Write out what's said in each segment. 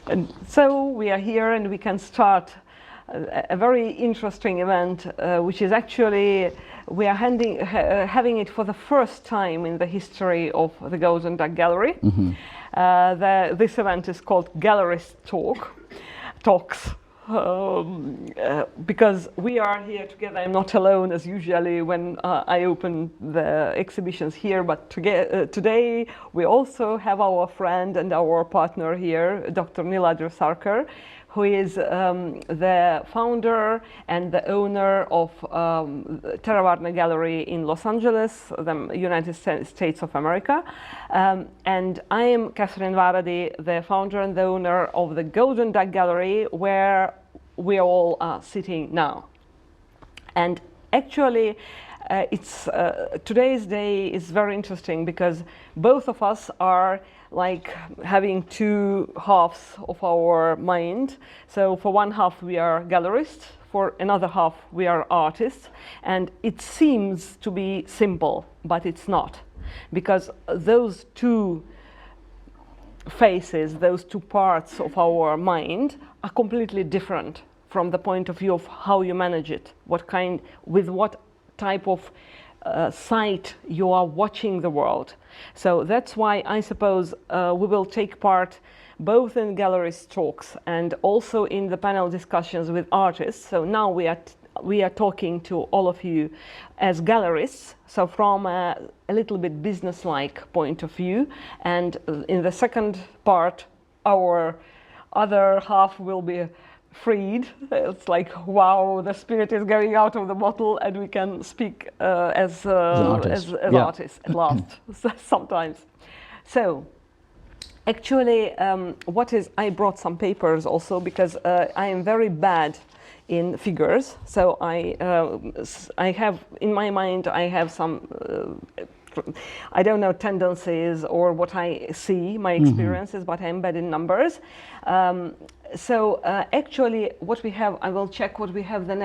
And so we are here and we can start a very interesting event, which is actually, we are having it for the first time in the history of the Golden Duck Gallery. Mm-hmm. This event is called Gallerist Talks. Because we are here together. I'm not alone as usually when I open the exhibitions here, but today we also have our friend and our partner here, Dr. Niladri Sarker, who is the founder and the owner of Theravada Gallery in Los Angeles, the United States of America. And I am Catherine Varadi, the founder and the owner of the Golden Duck Gallery, where we all are sitting now. And actually, today's day is very interesting because both of us are like having two halves of our mind. So for one half we are gallerists, for another half we are artists, and it seems to be simple, but it's not, because those two faces, those two parts of our mind are completely different from the point of view of how you manage it, with what type of sight you are watching the world. So that's why I suppose we will take part both in Gallerist Talks and also in the panel discussions with artists. So now we are talking to all of you as gallerists, so from a little bit business-like point of view. And in the second part, our other half will be freed. It's like, wow, the spirit is going out of the bottle and we can speak as artists at last, sometimes. So actually, I brought some papers also because I am very bad in figures. So I have, in my mind, I have some, I don't know, tendencies or what I see, my experiences, but I'm bad in numbers. So actually what we have, I will check what we have the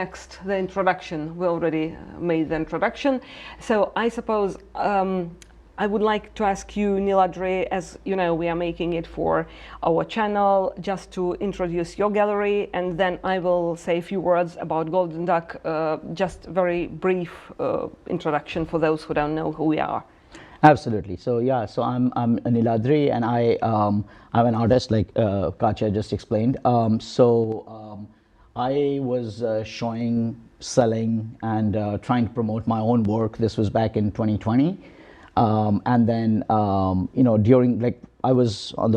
introduction. We already made the introduction. So I suppose I would like to ask you, Niladri, as you know, we are making it for our channel, just to introduce your gallery, and then I will say a few words about Golden Duck, just very brief introduction for those who don't know who we are. Absolutely. So yeah, so I'm Niladri, and I'm an artist, like Katya just explained. I was showing, selling, and trying to promote my own work. This was back in 2020, and then during, like, I was on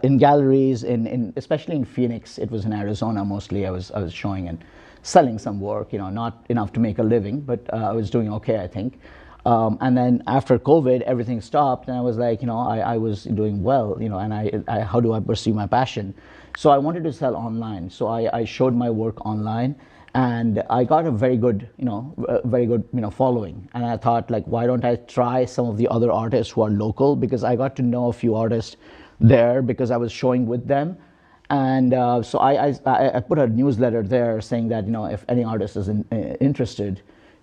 in galleries in especially in Phoenix. It was in Arizona mostly. I was showing and selling some work. Not enough to make a living, but I was doing okay, I think. And then after COVID, everything stopped, and I was like, I was doing well, and I how do I pursue my passion? So I wanted to sell online. So I showed my work online, and I got a very good, following. And I thought, like, why don't I try some of the other artists who are local? Because I got to know a few artists there because I was showing with them. And so I put a newsletter there saying that, if any artist is interested,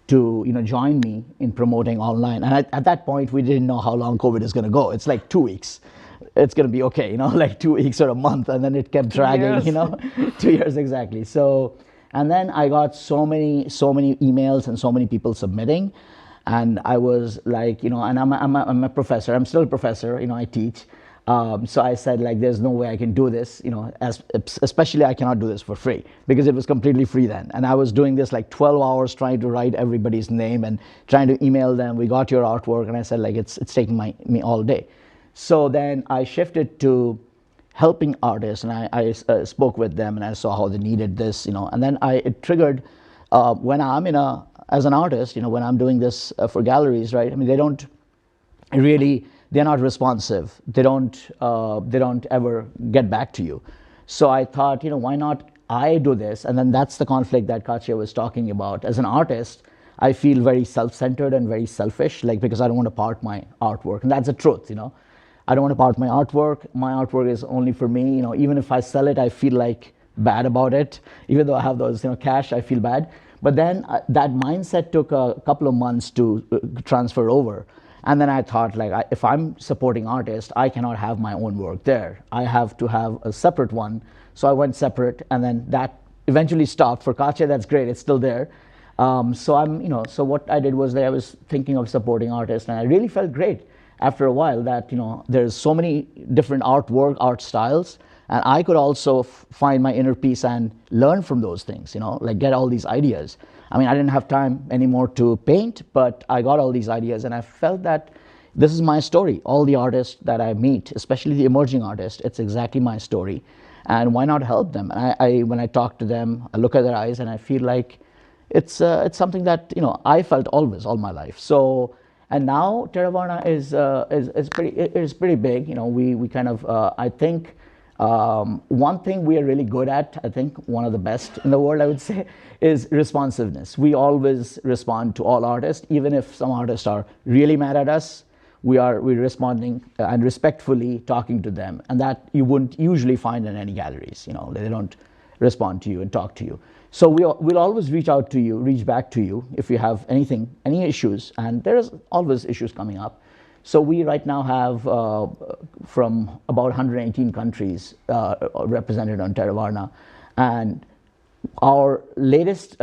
to join me in promoting online. And at that point, we didn't know how long COVID is going to go. It's like 2 weeks. It's going to be okay, like 2 weeks or a month, and then it kept dragging, 2 years exactly. So, and then I got so many emails and so many people submitting, and I was like, and I'm a professor. I'm still a professor. I teach. So I said, like, there's no way I can do this, especially I cannot do this for free, because it was completely free then. And I was doing this like 12 hours trying to write everybody's name and trying to email them, we got your artwork. And I said, like, it's taking me all day. So then I shifted to helping artists, and I spoke with them, and I saw how they needed this, and then it triggered when I'm as an artist, when I'm doing this for galleries, right? I mean, they're not responsive. They don't ever get back to you. So I thought, why not I do this? And then that's the conflict that Katya was talking about. As an artist, I feel very self-centered and very selfish, like, because I don't want to part my artwork. And that's the truth, I don't want to part my artwork. My artwork is only for me. Even if I sell it, I feel like bad about it. Even though I have those, cash, I feel bad. But then that mindset took a couple of months to transfer over. And then I thought, like, if I'm supporting artists, I cannot have my own work there. I have to have a separate one. So I went separate, and then that eventually stopped. For Kache, that's great, it's still there. So what I did was that I was thinking of supporting artists, and I really felt great after a while that, there's so many different artwork, art styles, and I could also find my inner peace and learn from those things, like get all these ideas. I mean, I didn't have time anymore to paint, but I got all these ideas, and I felt that this is my story. All the artists that I meet, especially the emerging artists, it's exactly my story. And why not help them? And when I talk to them, I look at their eyes, and I feel like it's something that I felt always, all my life. So, and now Theravada is pretty big. We kind of I think one thing we are really good at, I think one of the best in the world, I would say, is responsiveness. We always respond to all artists, even if some artists are really mad at us. We're responding and respectfully talking to them, and that you wouldn't usually find in any galleries. They don't respond to you and talk to you. So we'll always reach back to you if you have any issues, and there's always issues coming up. So we right now have from about 118 countries represented on Theravada, and our latest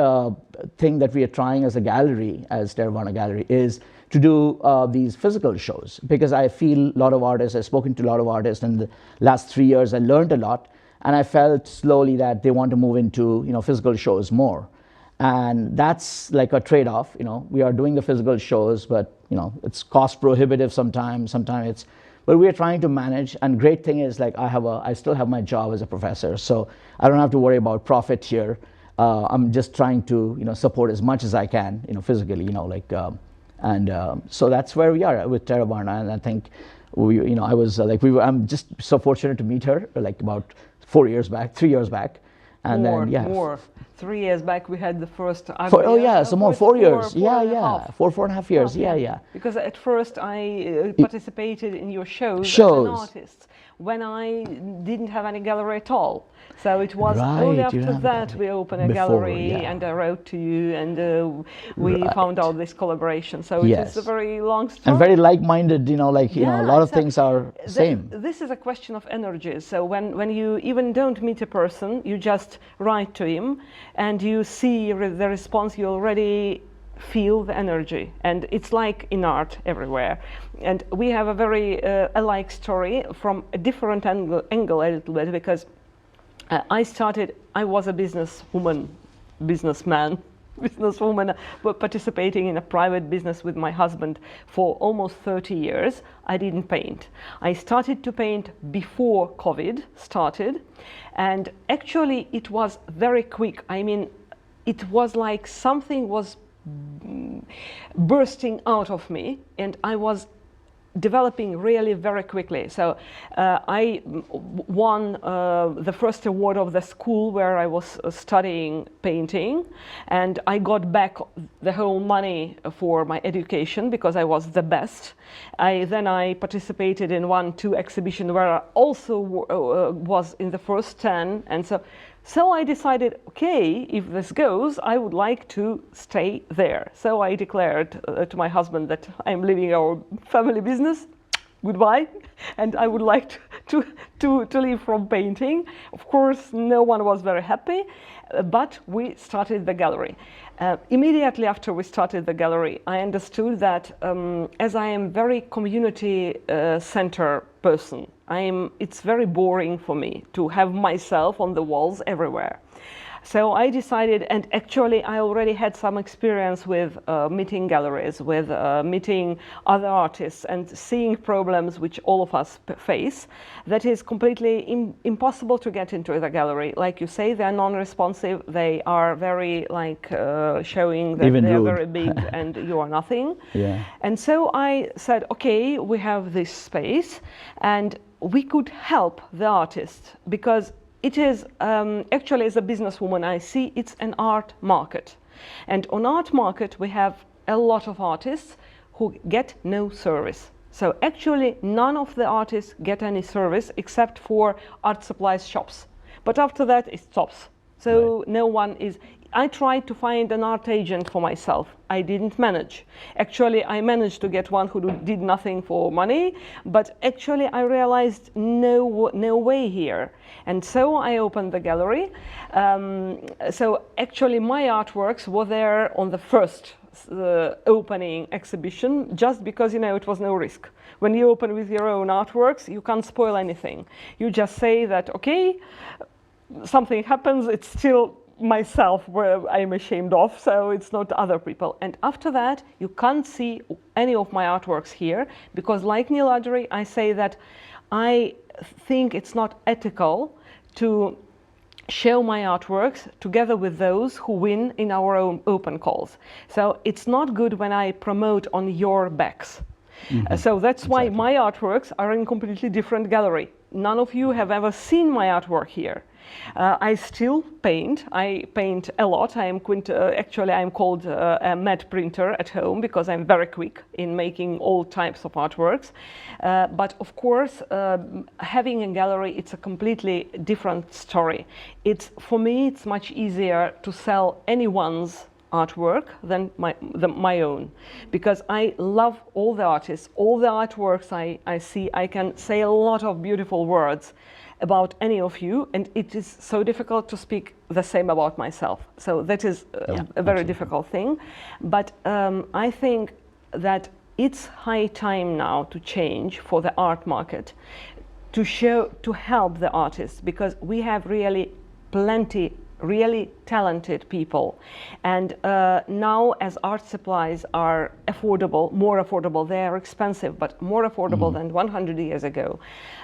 thing that we are trying as a gallery, as Theravada Gallery, is to do these physical shows, because I feel a lot of artists, I've spoken to a lot of artists in the last 3 years, I learned a lot, and I felt slowly that they want to move into physical shows more. And that's like a trade-off. We are doing the physical shows, but it's cost prohibitive sometimes it's, but we are trying to manage. And great thing is, like, I still have my job as a professor, so I don't have to worry about profit here. I'm just trying to support as much as I can physically, so that's where we are with Theravada. And I think I'm just so fortunate to meet her, like about 3 years back. And more. 3 years back we had the first. 4 years. 4.5 years. Yeah. Because at first I participated in your shows as an artist when I didn't have any gallery at all. So it was only after that we opened a gallery, and I wrote to you, and we found out this collaboration. So it is a very long story. And very like-minded, a lot of things are same. This is a question of energy. So when you even don't meet a person, you just write to him, and you see the response, you already feel the energy, and it's like in art everywhere. And we have a very alike story from a different angle a little bit, because I was a businesswoman, participating in a private business with my husband for almost 30 years. I didn't paint. I started to paint before COVID started, and actually it was very quick. I mean, it was like something was bursting out of me, and I was developing really very quickly. So I won the first award of the school where I was studying painting, and I got back the whole money for my education because I was the best. Then I participated in 1-2 exhibitions where I also was in the first 10, and so I decided, okay, if this goes, I would like to stay there. So I declared to my husband that I'm leaving our family business, goodbye, and I would like to leave from painting. Of course, no one was very happy, but we started the gallery. Immediately after we started the gallery, I understood that as I am very community center person, it's very boring for me to have myself on the walls everywhere. So I decided, and actually I already had some experience with meeting galleries, with meeting other artists and seeing problems which all of us face, that is completely impossible to get into the gallery. Like you say, they're non-responsive, they are very showing that even they're rude. Very big and you are nothing. Yeah. And so I said, okay, we have this space and we could help the artist, because it is actually, as a businesswoman, I see it's an art market. And on art market, we have a lot of artists who get no service. So actually, none of the artists get any service except for art supplies shops. But after that, it stops. So no one is, I tried to find an art agent for myself. I didn't manage. Actually, I managed to get one who did nothing for money, but actually I realized no way here. And so I opened the gallery. So actually my artworks were there on the first opening exhibition, just because, you know, it was no risk. When you open with your own artworks, you can't spoil anything. You just say that, okay, something happens, it's still myself where I'm ashamed of, so it's not other people. And after that, you can't see any of my artworks here, because like Niladri, I say that I think it's not ethical to show my artworks together with those who win in our own open calls. So it's not good when I promote on your backs. So that's why my artworks are in completely different gallery. None of you have ever seen my artwork here. I still paint. I paint a lot. Actually, I'm called a matte printer at home because I'm very quick in making all types of artworks. But of course, having a gallery, it's a completely different story. For me, it's much easier to sell anyone's artwork than my own, because I love all the artists, all the artworks I see. I can say a lot of beautiful words about any of you, and it is so difficult to speak the same about myself. So that is a very difficult thing. But I think that it's high time now to change for the art market, to help the artists, because we have really plenty really talented people. And now, as art supplies are affordable, more affordable, they are expensive, but more affordable than 100 years ago.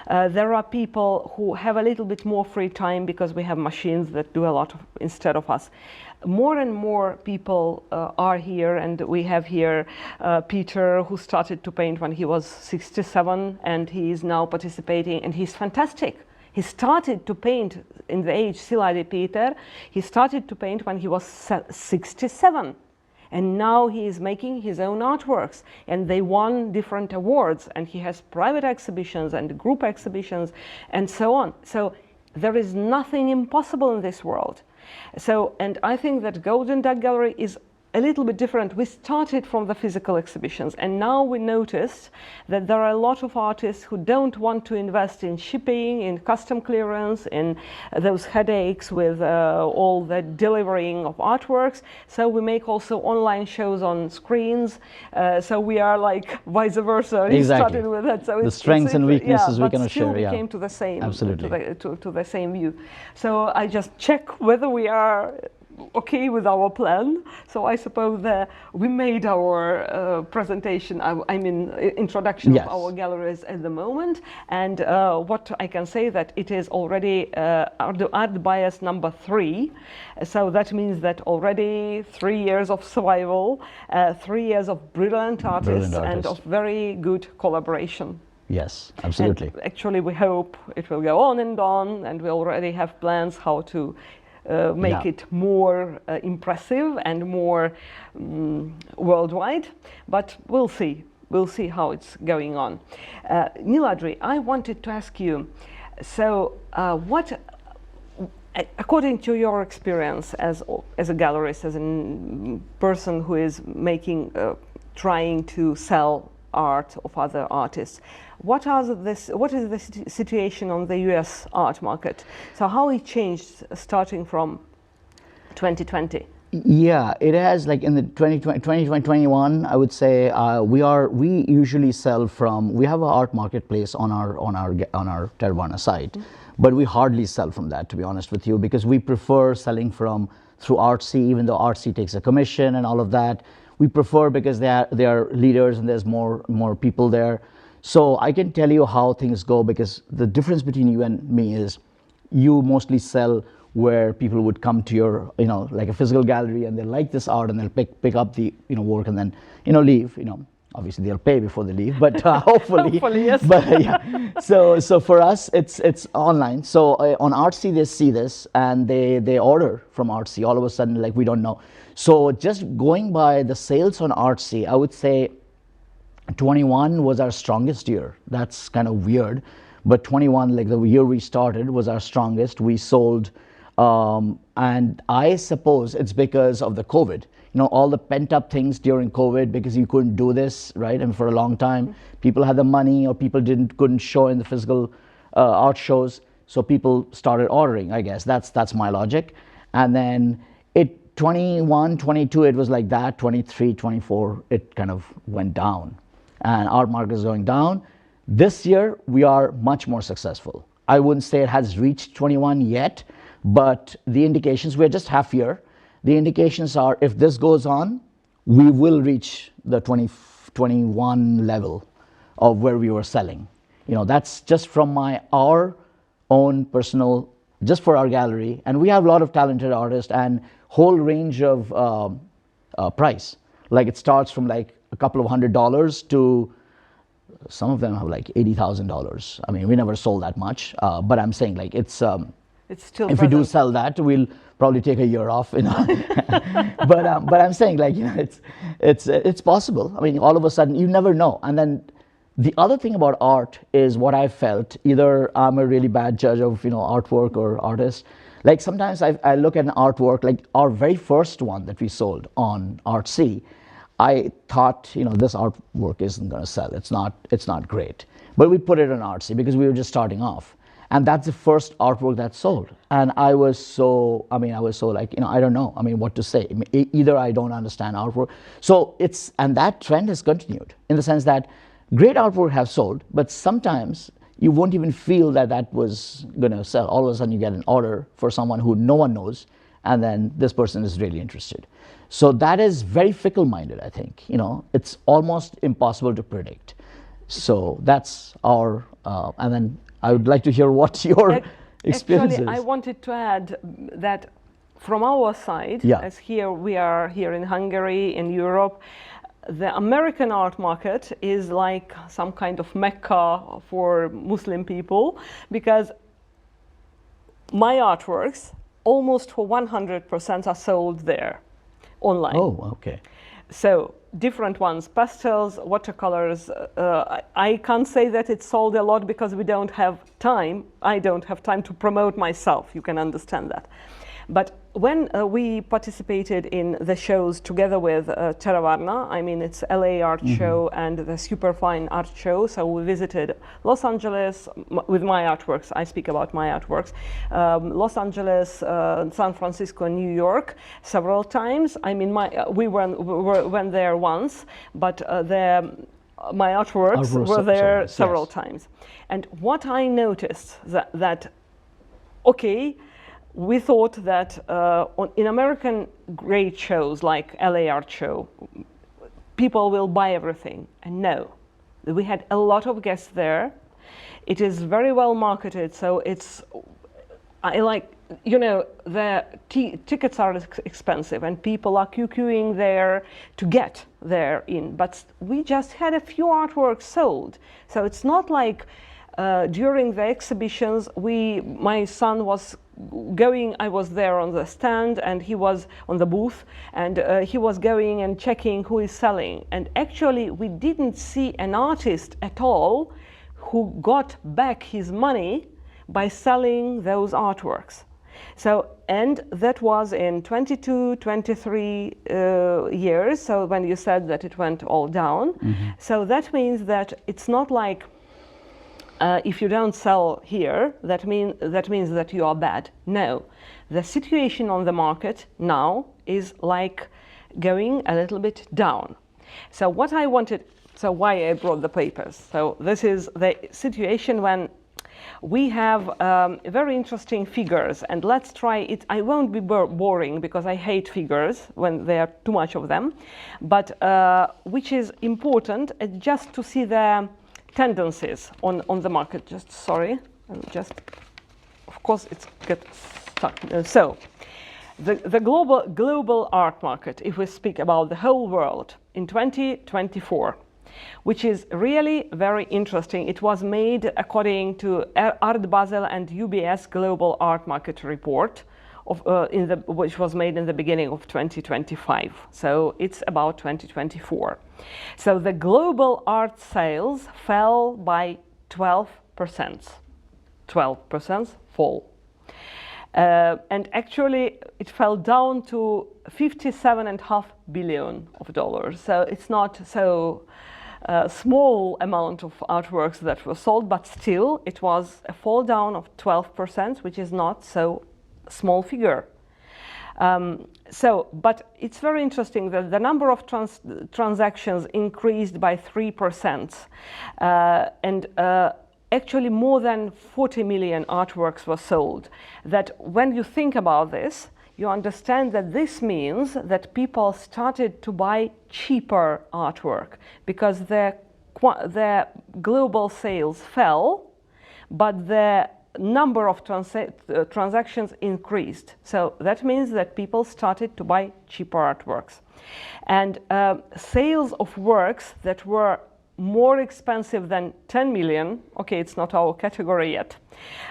There are people who have a little bit more free time because we have machines that do a lot instead of us. More and more people are here, and we have here Peter, who started to paint when he was 67, and he is now participating, and he's fantastic. He started to paint in the age Siladi Peter. He started to paint when he was 67. And now he is making his own artworks. And they won different awards. And he has private exhibitions and group exhibitions and so on. So there is nothing impossible in this world. So, and I think that Golden Duck Gallery is a little bit different. We started from the physical exhibitions, and now we noticed that there are a lot of artists who don't want to invest in shipping, in custom clearance, in those headaches with all the delivering of artworks. So we make also online shows on screens. So we are like vice versa. Exactly. He started with that. So the strengths and weaknesses we can share. We came to the same, absolutely, to the same view. So I just check whether we are okay with our plan. So I suppose that we made our presentation, I mean introduction of our galleries at the moment, and what I can say that it is already ArtBIAS number 3. So that means that already 3 years of survival, 3 years of brilliant artists and of very good collaboration. Yes, absolutely. And actually we hope it will go on, and we already have plans how to make it more impressive and more worldwide, but we'll see how it's going on. Niladri, I wanted to ask you, so what, according to your experience as a gallerist, as a person who is making, trying to sell art of other artists, what is the situation on the US art market? So how it changed starting from 2020? Yeah, it has, like in the 2021, I would say we usually sell from, we have an art marketplace on our Tervana site, but we hardly sell from that, to be honest with you, because we prefer selling through Artsy, even though Artsy takes a commission and all of that. We prefer, because they are leaders and there's more people there. So I can tell you how things go, because the difference between you and me is you mostly sell where people would come to your, like a physical gallery, and they like this art and they'll pick up the work and then leave. Obviously they'll pay before they leave, but hopefully yes. But yeah, so for us it's online. So on Artsy they see this and they order from Artsy. All of a sudden, like, we don't know. So just going by the sales on Artsy, I would say 21 was our strongest year. That's kind of weird, but 21, like the year we started, was our strongest. We sold And I suppose it's because of the COVID. All the pent-up things during COVID, because you couldn't do this, right? And for a long time, people had the money, or people couldn't show in the physical art shows, so people started ordering. I guess that's my logic. And then 21, 22, it was like that. 23, 24, it kind of went down, and art market is going down. This year, we are much more successful. I wouldn't say it has reached 21 yet, but the indications, we're just half year. The indications are, if this goes on, we will reach the 21 level of where we were selling. That's just from our own personal, just for our gallery. And we have a lot of talented artists and whole range of price. Like, it starts from like a couple of $100 to some of them have like $80,000. I mean, we never sold that much, but I'm saying, like, it's still, if we do sell that, we'll probably take a year off, but I'm saying, like, it's possible. I mean, all of a sudden, you never know. And then the other thing about art is what I felt. Either I'm a really bad judge of artwork or artists. Like, sometimes I look at an artwork, like our very first one that we sold on Artsy. I thought, this artwork isn't going to sell. It's not great. But we put it on Artsy because we were just starting off. And that's the first artwork that sold. And I was so like, I don't know, what to say. Either I don't understand artwork. So and that trend has continued in the sense that great artwork have sold, but sometimes you won't even feel that was going to sell. All of a sudden you get an order for someone who no one knows, and then this person is really interested. So that is very fickle-minded, I think. It's almost impossible to predict. So that's our, and then I would like to hear what your experience is. Actually, I wanted to add that from our side, as we are here in Hungary, in Europe, the American art market is like some kind of Mecca for Muslim people, because my artworks, almost for 100% are sold there, online. Oh, okay. So different ones, pastels, watercolors. I can't say that it's sold a lot because we don't have time. I don't have time to promote myself. You can understand that. But when we participated in the shows together with Teravarna, it's LA art show and the Superfine art show. So we visited Los Angeles with my artworks. I speak about my artworks. Los Angeles, San Francisco, New York several times. We went there once, but my artworks were there several times. And what I noticed that okay, we thought that in American great shows like LA Art Show, people will buy everything. And no, we had a lot of guests there. It is very well marketed, so the tickets are expensive and people are queuing there to get there in. But we just had a few artworks sold. So it's not like during the exhibitions, my son was going, I was there on the stand and he was on the booth, and he was going and checking who is selling. And actually we didn't see an artist at all who got back his money by selling those artworks. So, and that was in 22, 23 years. So when you said that it went all down, so that means that it's not like if you don't sell here, that means that you are bad. No, the situation on the market now is like going a little bit down. So what I wanted, so why I brought the papers. So this is the situation when we have very interesting figures, and let's try it. I won't be boring because I hate figures when there are too much of them, but which is important just to see the tendencies on the market. Just sorry, of course it's get stuck. So the global art market, if we speak about the whole world in 2024, which is really very interesting. It was made according to ArtBIAS and UBS Global Art Market Report, which was made in the beginning of 2025. So it's about 2024. So the global art sales fell by 12%. 12% fall. And actually it fell down to $57.5 billion. So it's not so small amount of artworks that were sold, but still it was a fall down of 12%, which is not so small figure. But it's very interesting that the number of transactions increased by 3%, and actually more than 40 million artworks were sold. That when you think about this, you understand that this means that people started to buy cheaper artwork because the global sales fell, but the number of transactions increased. So that means that people started to buy cheaper artworks. And sales of works that were more expensive than 10 million, okay, it's not our category yet,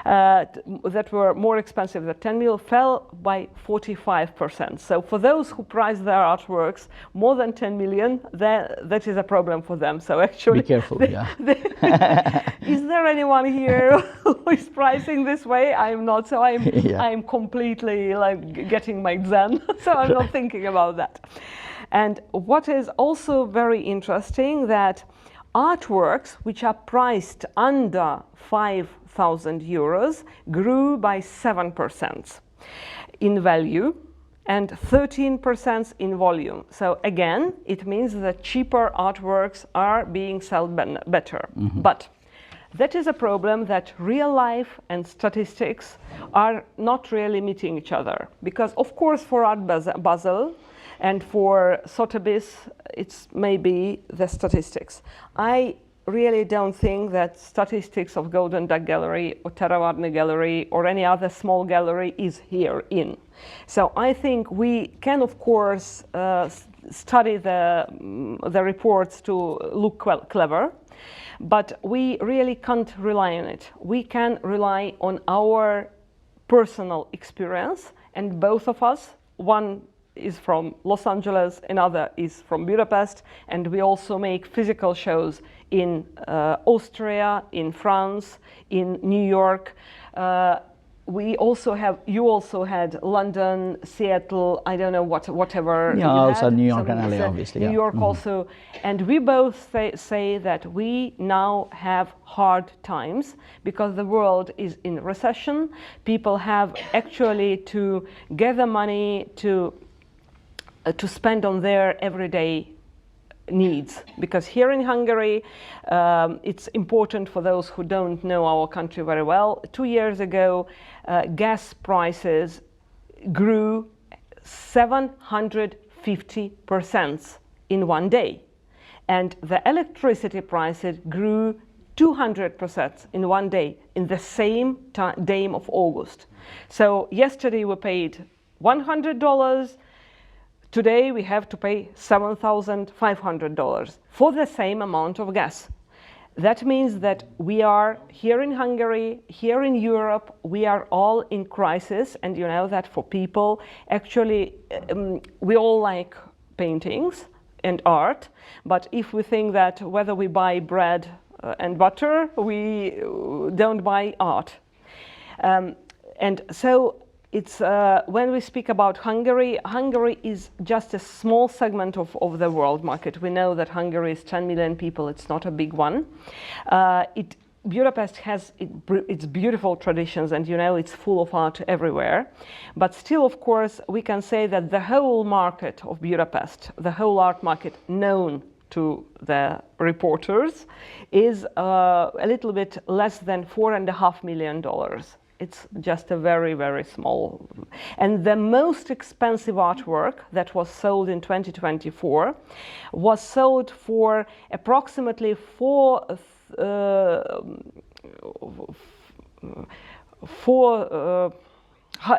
that were more expensive than 10 million fell by 45%. So for those who price their artworks more than 10 million, that is a problem for them. So actually, be careful. Is there anyone here who is pricing this way? I'm not. So I'm completely like getting my zen. So I'm not thinking about that. And what is also very interesting that artworks which are priced under 5,000 euros grew by 7% in value and 13% in volume. So again, it means that cheaper artworks are being sold better. Mm-hmm. But that is a problem that real life and statistics are not really meeting each other. Because of course for Art Basel and for Sotheby's, it's maybe the statistics. I really don't think that statistics of Golden Duck Gallery or Teravarny Gallery or any other small gallery is here in. So I think we can, of course, study the reports to look clever, but we really can't rely on it. We can rely on our personal experience, and both of us, one is from Los Angeles, another is from Budapest, and we also make physical shows in Austria, in France, in New York. You also had London, Seattle, I don't know whatever. Yeah, also New York and LA, obviously. New York also, and we both say that we now have hard times because the world is in recession. People have actually to gather money to spend on their everyday needs, because here in Hungary, it's important for those who don't know our country very well. 2 years ago, gas prices grew 750% in one day, and the electricity prices grew 200% in one day in the same day of August. So yesterday we paid $100. Today we have to pay $7,500 for the same amount of gas. That means that we are here in Hungary, here in Europe, we are all in crisis, and you know that for people, actually, we all like paintings and art, but if we think that whether we buy bread and butter, we don't buy art. And so it's when we speak about Hungary, Hungary is just a small segment of the world market. We know that Hungary is 10 million people. It's not a big one. Budapest has its beautiful traditions, and you know it's full of art everywhere. But still, of course, we can say that the whole market of Budapest, the whole art market known to the reporters, is a little bit less than $4.5 million. It's just a very, very small. And the most expensive artwork that was sold in 2024 was sold for approximately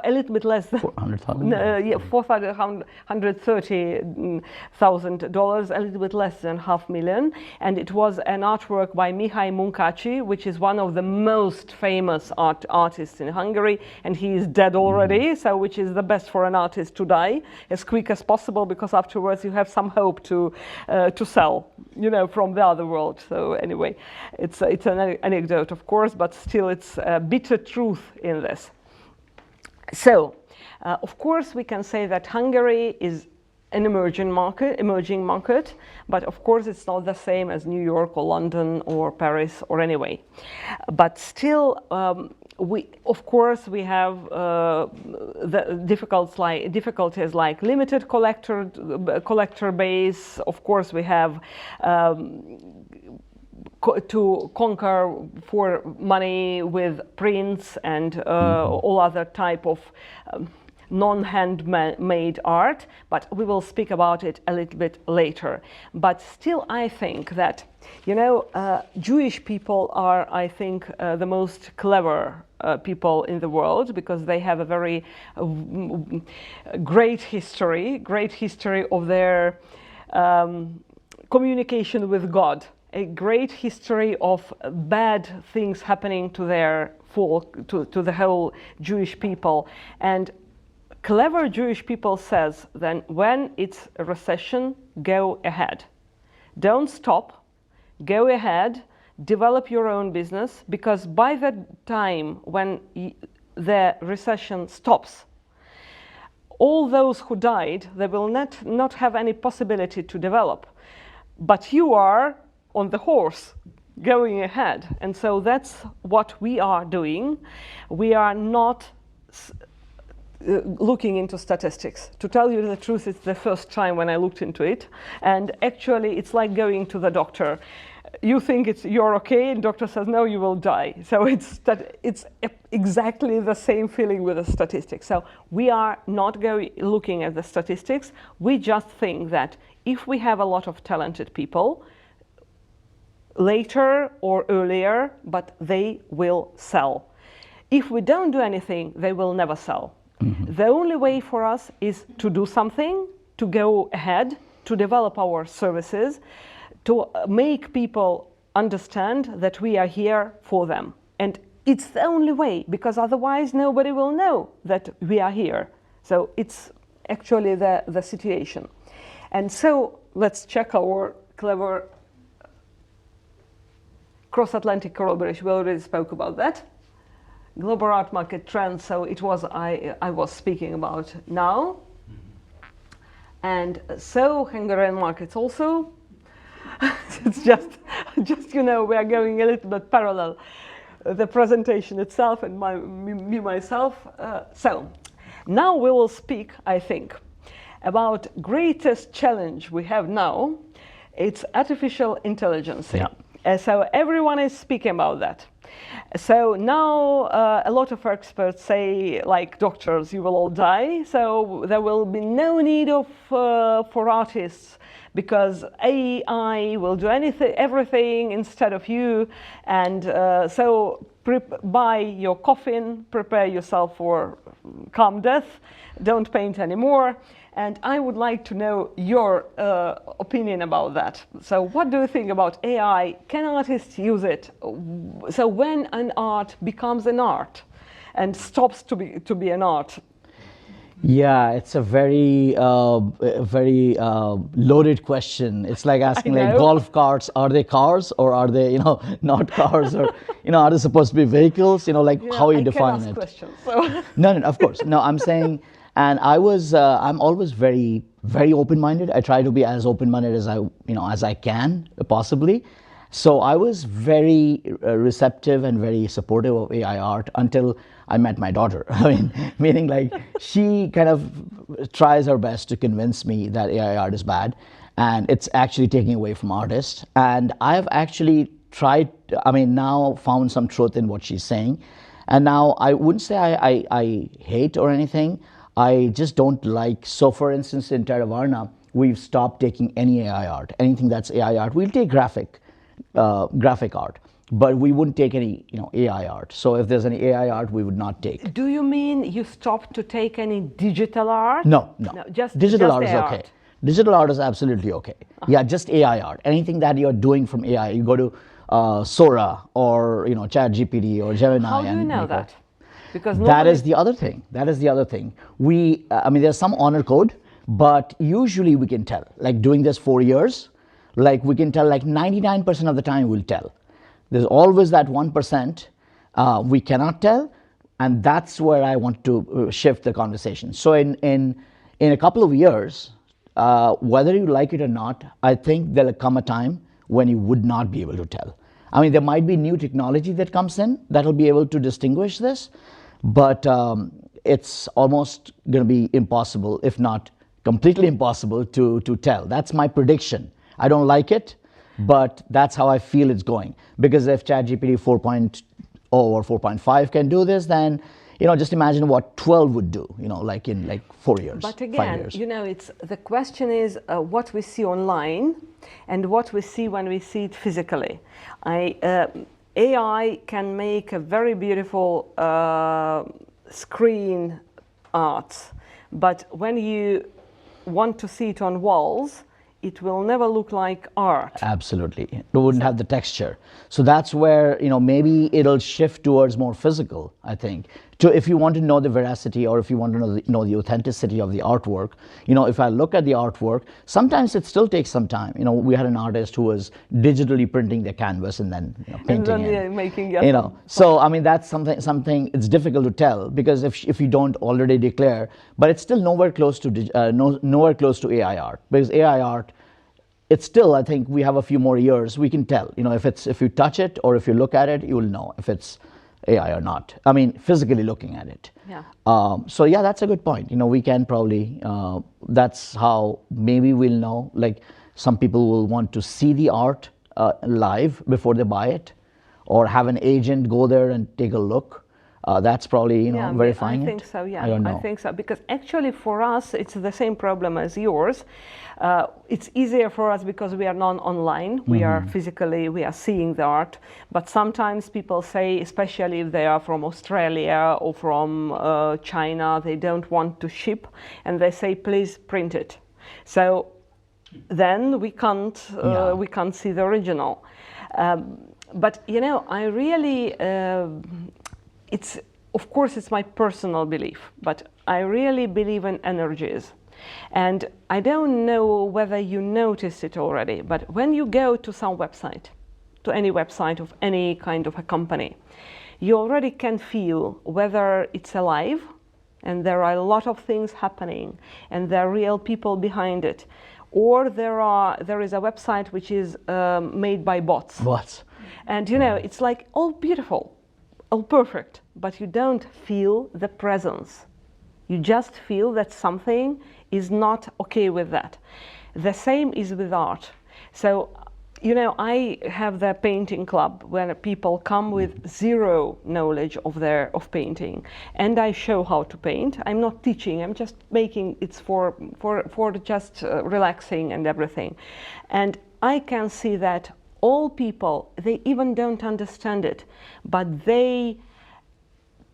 a little bit less than $430,000, a little bit less than $500,000, and it was an artwork by Mihály Munkácsy, which is one of the most famous artists in Hungary, and he is dead already. So, which is the best for an artist to die as quick as possible, because afterwards you have some hope to sell, you know, from the other world. So anyway, it's an anecdote, of course, but still, it's a bitter truth in this. So, of course, we can say that Hungary is an emerging market, but of course it's not the same as New York or London or Paris or anyway. But still, of course, we have the difficulties like limited collector base. Of course, we have to conquer for money with prints and all other type of non-handmade art, but we will speak about it a little bit later. But still, I think that, you know, Jewish people are, I think, the most clever people in the world, because they have a very great history of their communication with God, a great history of bad things happening to their folk, to the whole Jewish people. And clever Jewish people says, then when it's a recession, go ahead. Don't stop, go ahead, develop your own business, because by the time when the recession stops, all those who died, they will not have any possibility to develop. But you are on the horse going ahead. And so that's what we are doing. We are not looking into statistics. To tell you the truth, it's the first time when I looked into it. And actually, it's like going to the doctor. You think you're okay, and doctor says, no, you will die. So it's exactly the same feeling with the statistics. So we are not looking at the statistics. We just think that if we have a lot of talented people, later or earlier, but they will sell. If we don't do anything, they will never sell. Mm-hmm. The only way for us is to do something, to go ahead, to develop our services, to make people understand that we are here for them. And it's the only way, because otherwise nobody will know that we are here. So it's actually the situation. And so let's check our clever cross-Atlantic collaboration. We already spoke about that. Global art market trends, so it was I was speaking about now. And so Hungarian markets also. It's just you know, we are going a little bit parallel, the presentation itself and myself. So now we will speak, I think, about greatest challenge we have now. It's artificial intelligence. Yeah. So everyone is speaking about that. So now a lot of experts say, like doctors, you will all die. So there will be no need of for artists, because AI will do everything instead of you. And so buy your coffin, prepare yourself for calm death, don't paint anymore. And I would like to know your opinion about that. So what do you think about AI? Can artists use it? So when an art becomes an art and stops to be an art? Yeah, it's a very loaded question. It's like asking, like, golf carts, are they cars or are they, you know, not cars, or, you know, are they supposed to be vehicles? You know, like, how you define it. Questions, so. No, of course. No, I'm saying, and I'm always very, very open-minded. I try to be as open-minded as as I can possibly. So I was very receptive and very supportive of AI art until I met my daughter. I mean, meaning like she kind of tries her best to convince me that AI art is bad and it's actually taking away from artists. And I've actually tried, now found some truth in what she's saying. And now I wouldn't say I hate or anything. I just don't like, so for instance, in Terra Varna, we've stopped taking any AI art, anything that's AI art. We'll take graphic art, but we wouldn't take any, AI art. So if there's any AI art, we would not take. Do you mean you stopped to take any digital art? No, just digital art is okay. Art. Digital art is absolutely okay. Yeah, just AI art. Anything that you're doing from AI, you go to Sora or ChatGPT or Gemini. How do you know that? Because that is the other thing. We, there's some honor code, but usually we can tell. Like doing this 4 years, like we can tell, like 99% of the time we'll tell. There's always that 1% we cannot tell. And that's where I want to shift the conversation. So in a couple of years, whether you like it or not, I think there'll come a time when you would not be able to tell. I mean, there might be new technology that comes in that'll be able to distinguish this, but it's almost going to be impossible, if not completely impossible, to tell. That's my prediction. I don't like it, but that's how I feel it's going. Because if ChatGPT 4.0 or 4.5 can do this, then just imagine what 12 would do, like in 4 years, But 5 again, years. it's the question is what we see online and what we see when we see it physically. AI can make a very beautiful screen art, but when you want to see it on walls, it will never look like art. Absolutely. It wouldn't have the texture. So that's where, maybe it'll shift towards more physical, I think. If you want to know the veracity, or if you want to know the authenticity of the artwork, if I look at the artwork, sometimes it still takes some time. We had an artist who was digitally printing the canvas and then painting and then, it. Making it. So I mean, that's something it's difficult to tell, because if you don't already declare, but it's still nowhere close to nowhere close to AI art, because AI art, it's still, I think we have a few more years, we can tell, if you touch it or if you look at it, you will know if it's AI or not. I mean, physically looking at it. Yeah. So yeah, that's a good point. We can probably, that's how maybe we'll know, like some people will want to see the art live before they buy it, or have an agent go there and take a look. That's probably, verifying it. I think so, yeah. I don't know. I think so, because actually for us, it's the same problem as yours. It's easier for us because we are non-online. We are physically, we are seeing the art. But sometimes people say, especially if they are from Australia or from China, they don't want to ship, and they say, please print it. So then we can't see the original. But I really, of course it's my personal belief, but I really believe in energies. And I don't know whether you noticed it already, but when you go to some website, to any website of any kind of a company, you already can feel whether it's alive, and there are a lot of things happening, and there are real people behind it, or there is a website which is made by bots. Bots. And it's like all beautiful, all perfect, but you don't feel the presence. You just feel that something is not okay with that. The same is with art. So, I have the painting club where people come with zero knowledge of painting, and I show how to paint. I'm not teaching. I'm just making it for just relaxing and everything. And I can see that all people, they even don't understand it, but they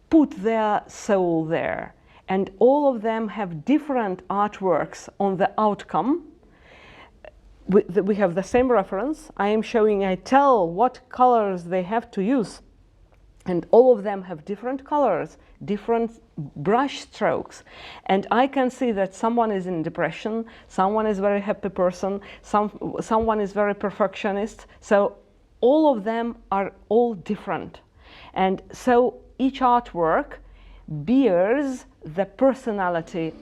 put their soul there. And all of them have different artworks on the outcome. We have the same reference. I tell what colors they have to use. And all of them have different colors, different brush strokes. And I can see that someone is in depression, someone is a very happy person, someone is very perfectionist. So all of them are all different. And so each artwork bears the personality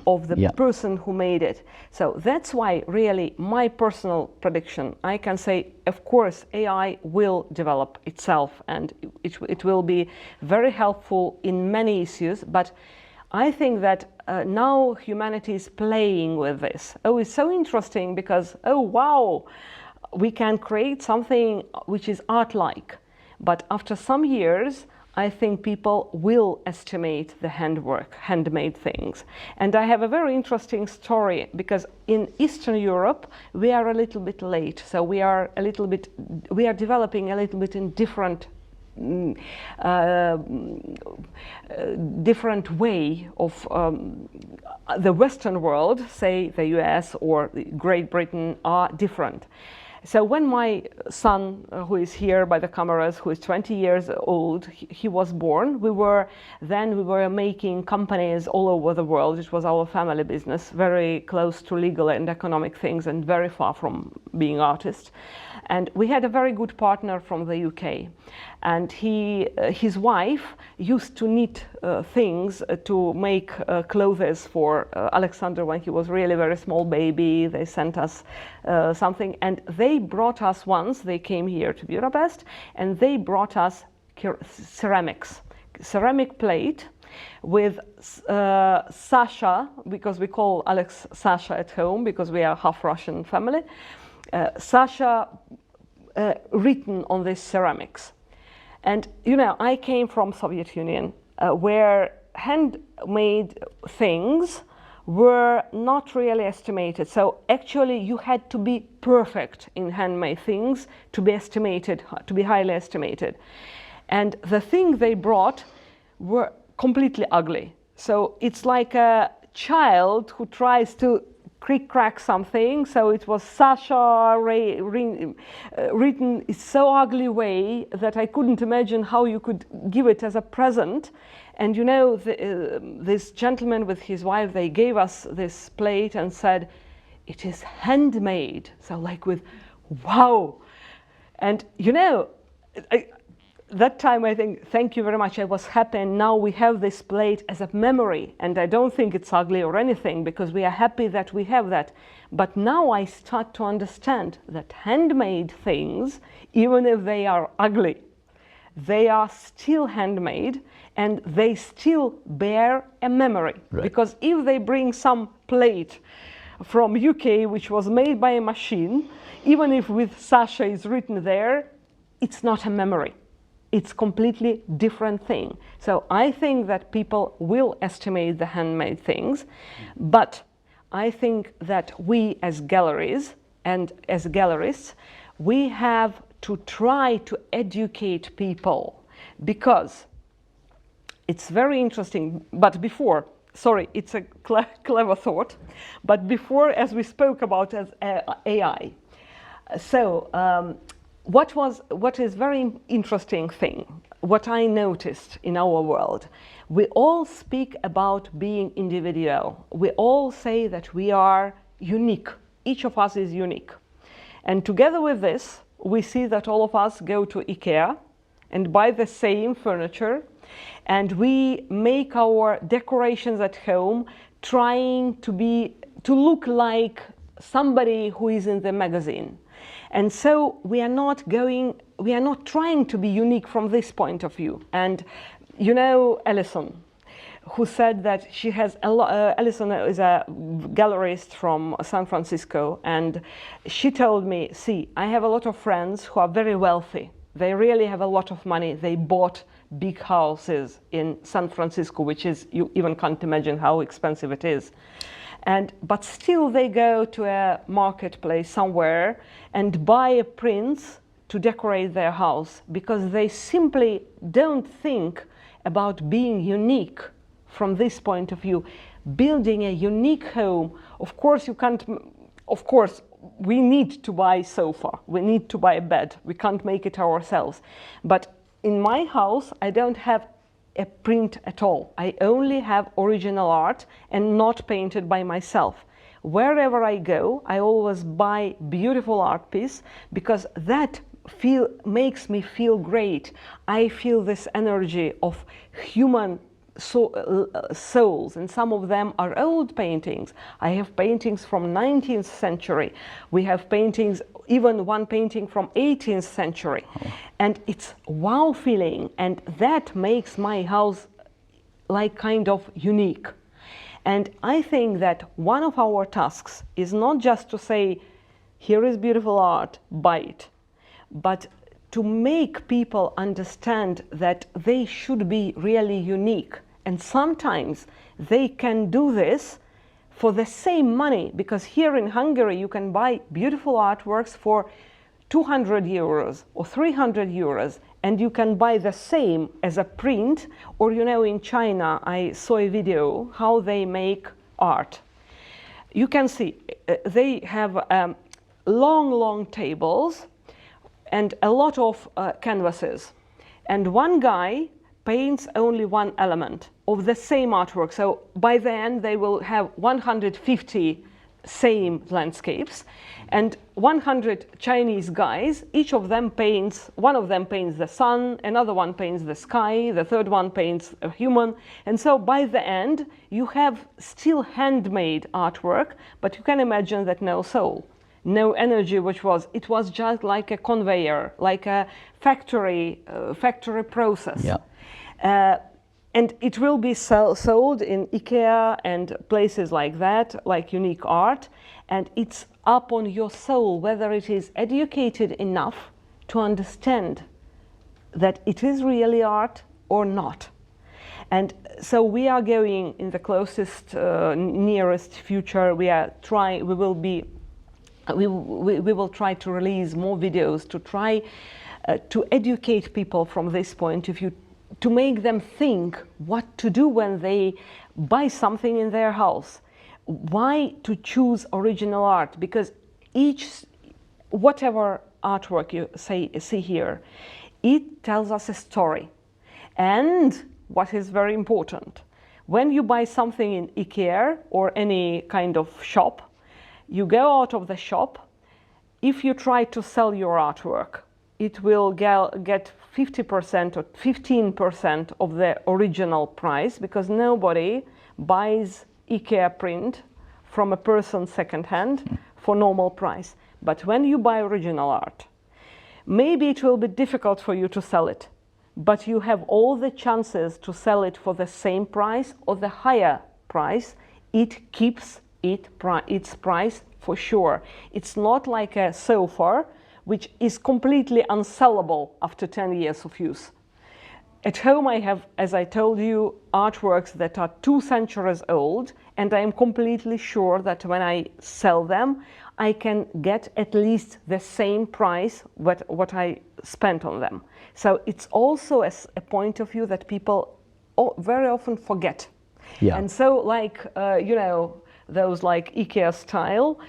of the person who made it. So that's why really my personal prediction, I can say, of course, AI will develop itself and it will be very helpful in many issues, but I think that now humanity is playing with this. Oh, it's so interesting because, oh wow, we can create something which is art-like. But after some years, I think people will estimate the handmade things. And I have a very interesting story because in Eastern Europe, we are a little bit late. So we are developing a little bit in different way of the Western world, say the US or Great Britain, are different. So when my son, who is here by the cameras, who is 20 years old, he was born, we were making companies all over the world. It was our family business, very close to legal and economic things and very far from being artists. And we had a very good partner from the UK. And his wife used to knit things to make clothes for Alexander when he was really very small baby. They sent us something, and they brought us once. They came here to Budapest, and they brought us ceramic plate with Sasha, because we call Alex Sasha at home because we are half Russian family. Sasha written on this ceramics. And you know, I came from Soviet Union where handmade things were not really estimated. So actually you had to be perfect in handmade things to be estimated, to be highly estimated. And the thing they brought were completely ugly. So it's like a child who tries to crack something. So it was Sasha written in so ugly way that I couldn't imagine how you could give it as a present. And you know, this gentleman with his wife, they gave us this plate and said, it is handmade. So like with, wow. And you know, that time I think, thank you very much, I was happy, and now we have this plate as a memory, and I don't think it's ugly or anything because we are happy that we have that. But now I start to understand that handmade things, even if they are ugly, they are still handmade and they still bear a memory. Right. Because if they bring some plate from UK which was made by a machine, even if with Sasha is written there, it's not a memory. It's completely different thing. So I think that people will estimate the handmade things, but I think that we as galleries and as gallerists, we have to try to educate people, because it's very interesting. But before, sorry, it's a clever thought, but before, as we spoke about as AI, so what is very interesting thing, what I noticed in our world, we all speak about being individual. We all say that we are unique. Each of us is unique. And together with this, we see that all of us go to IKEA and buy the same furniture, and we make our decorations at home trying to look like somebody who is in the magazine. And so we are not trying to be unique from this point of view. And you know Alison, who said that she has Alison is a gallerist from San Francisco, and she told me, see, I have a lot of friends who are very wealthy. They really have a lot of money. They bought big houses in San Francisco, which is, you even can't imagine how expensive it is. But still they go to a marketplace somewhere and buy a prints to decorate their house, because they simply don't think about being unique from this point of view. Building a unique home, of course you can't, of course we need to buy a sofa, we need to buy a bed, we can't make it ourselves. But in my house I don't have a print at all. I only have original art and not painted by myself. Wherever I go, I always buy beautiful art piece, because that makes me feel great. I feel this energy of human souls, and some of them are old paintings. I have paintings from 19th century. We have paintings, even one painting from 18th century. Oh. And it's wow feeling, and that makes my house like kind of unique. And I think that one of our tasks is not just to say, here is beautiful art, buy it, but to make people understand that they should be really unique. And sometimes they can do this for the same money, because here in Hungary you can buy beautiful artworks for 200 euros or 300 euros, and you can buy the same as a print. Or you know, in China I saw a video how they make art. You can see they have long tables and a lot of canvases, and one guy paints only one element of the same artwork. So by the end they will have 150 same landscapes, and 100 Chinese guys, each of them paints, one of them paints the sun, another one paints the sky, the third one paints a human, and so by the end you have still handmade artwork, but you can imagine that no soul, no energy, it was just like a conveyor, like a factory process. Yeah. And it will be sold in IKEA and places like that, like Unique Art, and it's up on your soul whether it is educated enough to understand that it is really art or not. And so we are going in the closest, nearest future. We will try to release more videos to try to educate people from this point of view, to make them think what to do when they buy something in their house. Why to choose original art? Because whatever artwork you see here, it tells us a story. And what is very important, when you buy something in IKEA or any kind of shop, you go out of the shop, if you try to sell your artwork, it will get 50% or 15% of the original price, because nobody buys IKEA print from a person secondhand for normal price. But when you buy original art, maybe it will be difficult for you to sell it, but you have all the chances to sell it for the same price or the higher price. It keeps its price for sure. It's not like a sofa, which is completely unsellable after 10 years of use. At home I have, as I told you, artworks that are 2 centuries old, and I am completely sure that when I sell them, I can get at least the same price what I spent on them. So it's also a point of view that people very often forget. Yeah. And so like, those like IKEA style,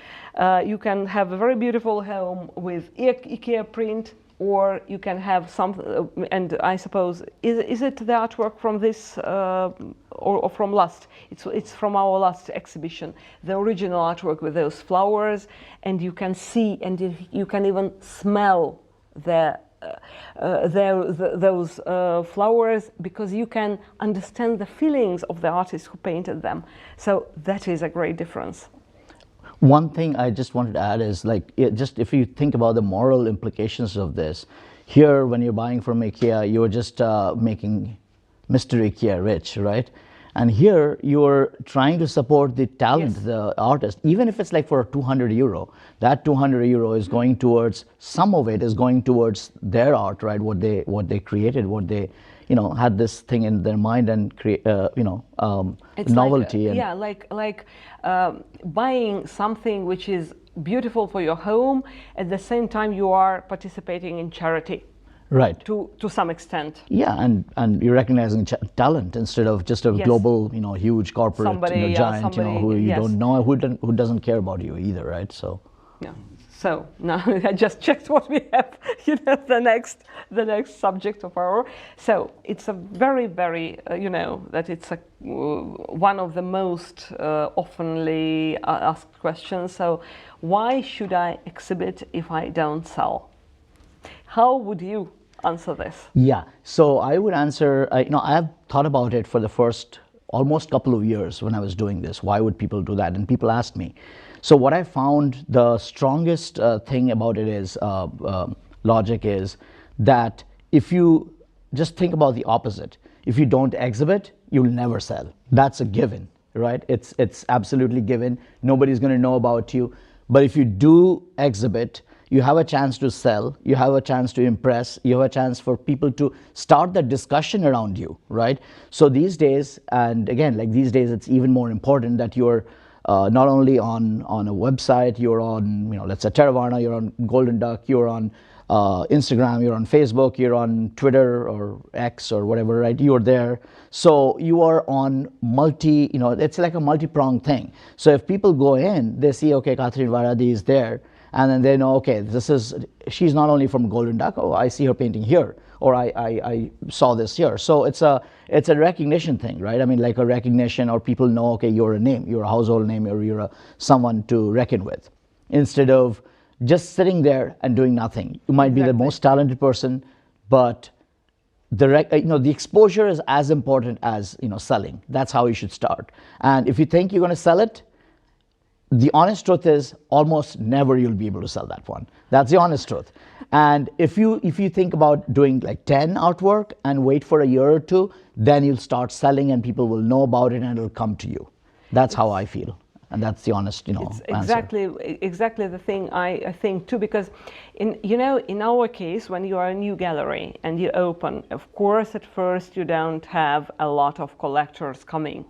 you can have a very beautiful home with IKEA print, or you can have some, and I suppose, is it the artwork from this or from last? It's from our last exhibition, the original artwork with those flowers, and you can see and you can even smell those flowers, because you can understand the feelings of the artist who painted them. So that is a great difference. One thing I just wanted to add is, like, just if you think about the moral implications of this, here when you're buying from IKEA, you're just making Mr. IKEA rich, right? And here you're trying to support the talent, yes, the artist, even if it's like for €200. That €200 is going towards, some of it is going towards their art, right? What they created, what they, had this thing in their mind and create, it's novelty. Like buying something which is beautiful for your home. At the same time, you are participating in charity. Right. To some extent. Yeah, and you're recognizing talent instead of just a, yes, global, huge corporate giant, who you, yes, don't know, who doesn't care about you either, right? So. Yeah. So now I just checked what we have, the next subject of our. So it's a very, very, that it's one of the most oftenly asked questions. So why should I exhibit if I don't sell? How would you answer this? Yeah, so I would answer, I have thought about it for the first almost couple of years when I was doing this. Why would people do that? And people asked me. So what I found, the strongest thing about it is, logic is that if you just think about the opposite, if you don't exhibit, you'll never sell. That's a given, right? It's absolutely given. Nobody's going to know about you. But if you do exhibit, you have a chance to sell, you have a chance to impress, you have a chance for people to start the discussion around you, right? So these days, and again, like these days, it's even more important that you're not only on a website, you're on, let's say Theravada, you're on Golden Duck, you're on Instagram, you're on Facebook, you're on Twitter or X or whatever, right? You're there. So you are on it's like a multi-pronged thing. So if people go in, they see, okay, Catherine Varadi is there, and then they know, okay, she's not only from Golden Duck. Oh, I see her painting here, or I saw this here. So it's a recognition thing, right? I mean, like a recognition, or people know, okay, you're a name, you're a household name, or you're someone to reckon with, instead of just sitting there and doing nothing. You might be the most talented person, but the exposure is as important as selling. That's how you should start. And if you think you're going to sell it, the honest truth is almost never you'll be able to sell that one. That's the honest truth. And if you think about doing like 10 artwork and wait for a year or two, then you'll start selling and people will know about it and it'll come to you. That's how I feel. And that's the honest, it's exactly the thing I think too, because in our case, when you are a new gallery and you open, of course, at first you don't have a lot of collectors coming.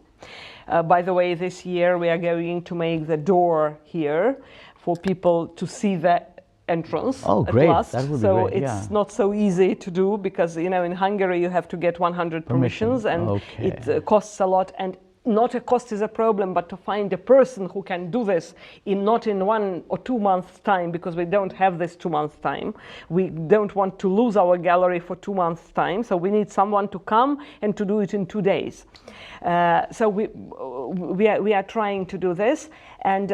By the way, this year we are going to make the door here for people to see the entrance. Oh, great! At last. That would be so great. it's not so easy to do, because in Hungary you have to get 100 permissions, and it costs a lot. And not a cost is a problem, but to find a person who can do this not in 1 or 2 months time, because we don't have this 2 months time. We don't want to lose our gallery for 2 months time, so we need someone to come and to do it in 2 days. So we are trying to do this, and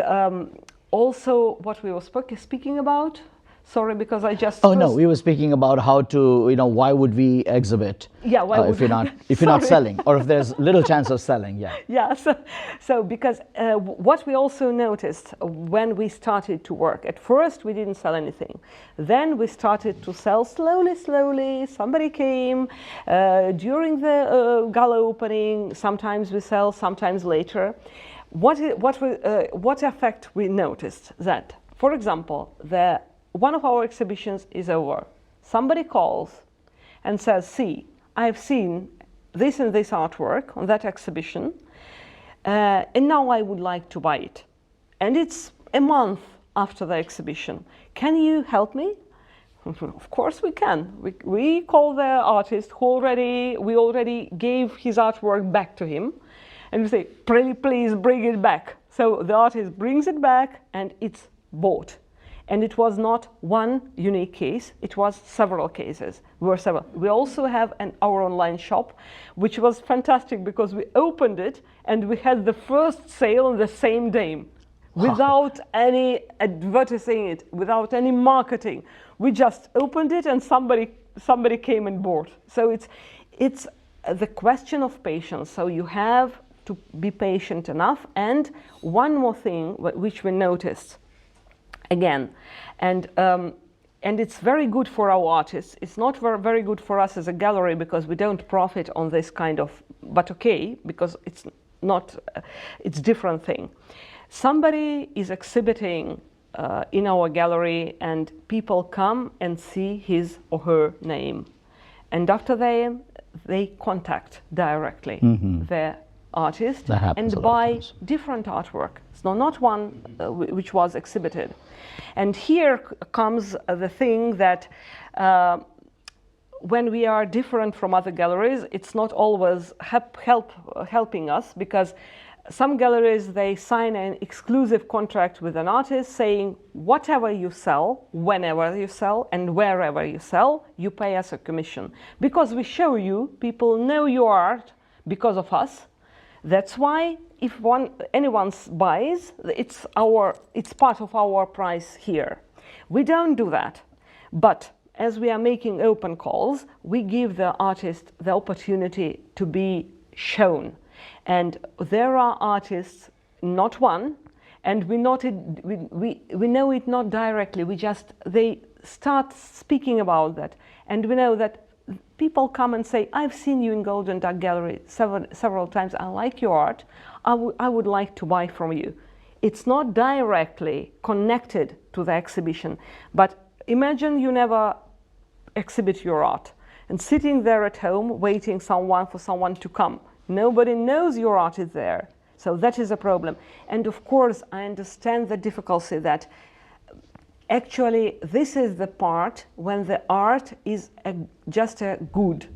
also what we were speaking about. Sorry, because I just. Oh no, we were speaking about how to, why would we exhibit? Yeah, why would if you're not selling, or if there's little chance of selling? Yeah. Yeah. So because what we also noticed when we started to work, at first we didn't sell anything. Then we started to sell slowly. Somebody came during the gala opening. Sometimes we sell, sometimes later. What effect we noticed that, for example, one of our exhibitions is over. Somebody calls and says, see, I've seen this and this artwork on that exhibition, and now I would like to buy it. And it's a month after the exhibition. Can you help me? Of course we can. We call the artist we already gave his artwork back to him, and we say, please bring it back. So the artist brings it back and it's bought. And it was not one unique case, it was several cases. We also have our online shop, which was fantastic because we opened it and we had the first sale on the same day, without any advertising it, without any marketing. We just opened it and somebody came and bought. So it's the question of patience. So you have to be patient enough. And one more thing which we noticed, again, and it's very good for our artists. It's not very good for us as a gallery because we don't profit on this kind of, but okay, because it's different thing. Somebody is exhibiting in our gallery and people come and see his or her name. And after they contact directly the artist and buy different artwork. So not one which was exhibited. And here comes the thing that when we are different from other galleries, it's not always helping us, because some galleries, they sign an exclusive contract with an artist saying whatever you sell, whenever you sell, and wherever you sell, you pay us a commission. Because we show you, people know your art because of us. That's why if anyone buys, it's part of our price here. We don't do that. But as we are making open calls, we give the artist the opportunity to be shown. And there are artists, not one, and we know it not directly. They start speaking about that, and we know that people come and say, I've seen you in Golden Duck Gallery several times. I like your art. I would like to buy from you. It's not directly connected to the exhibition, but imagine you never exhibit your art and sitting there at home waiting for someone to come. Nobody knows your art is there. So that is a problem. And of course, I understand the difficulty that actually this is the part when the art is just a good.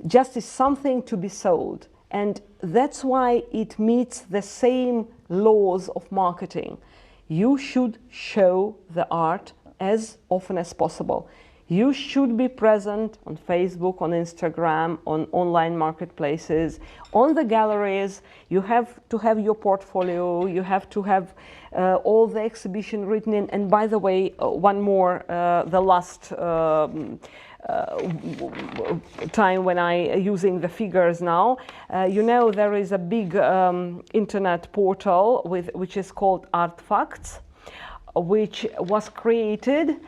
Just is something to be sold. And that's why it meets the same laws of marketing. you should show the art as often as possible. You should be present on Facebook, on Instagram, on online marketplaces, on the galleries. You have to have your portfolio, you have to have all the exhibition written in. And by the way, one more, the last time when I using the figures now, you know, there is a big internet portal which is called ArtFacts, which was created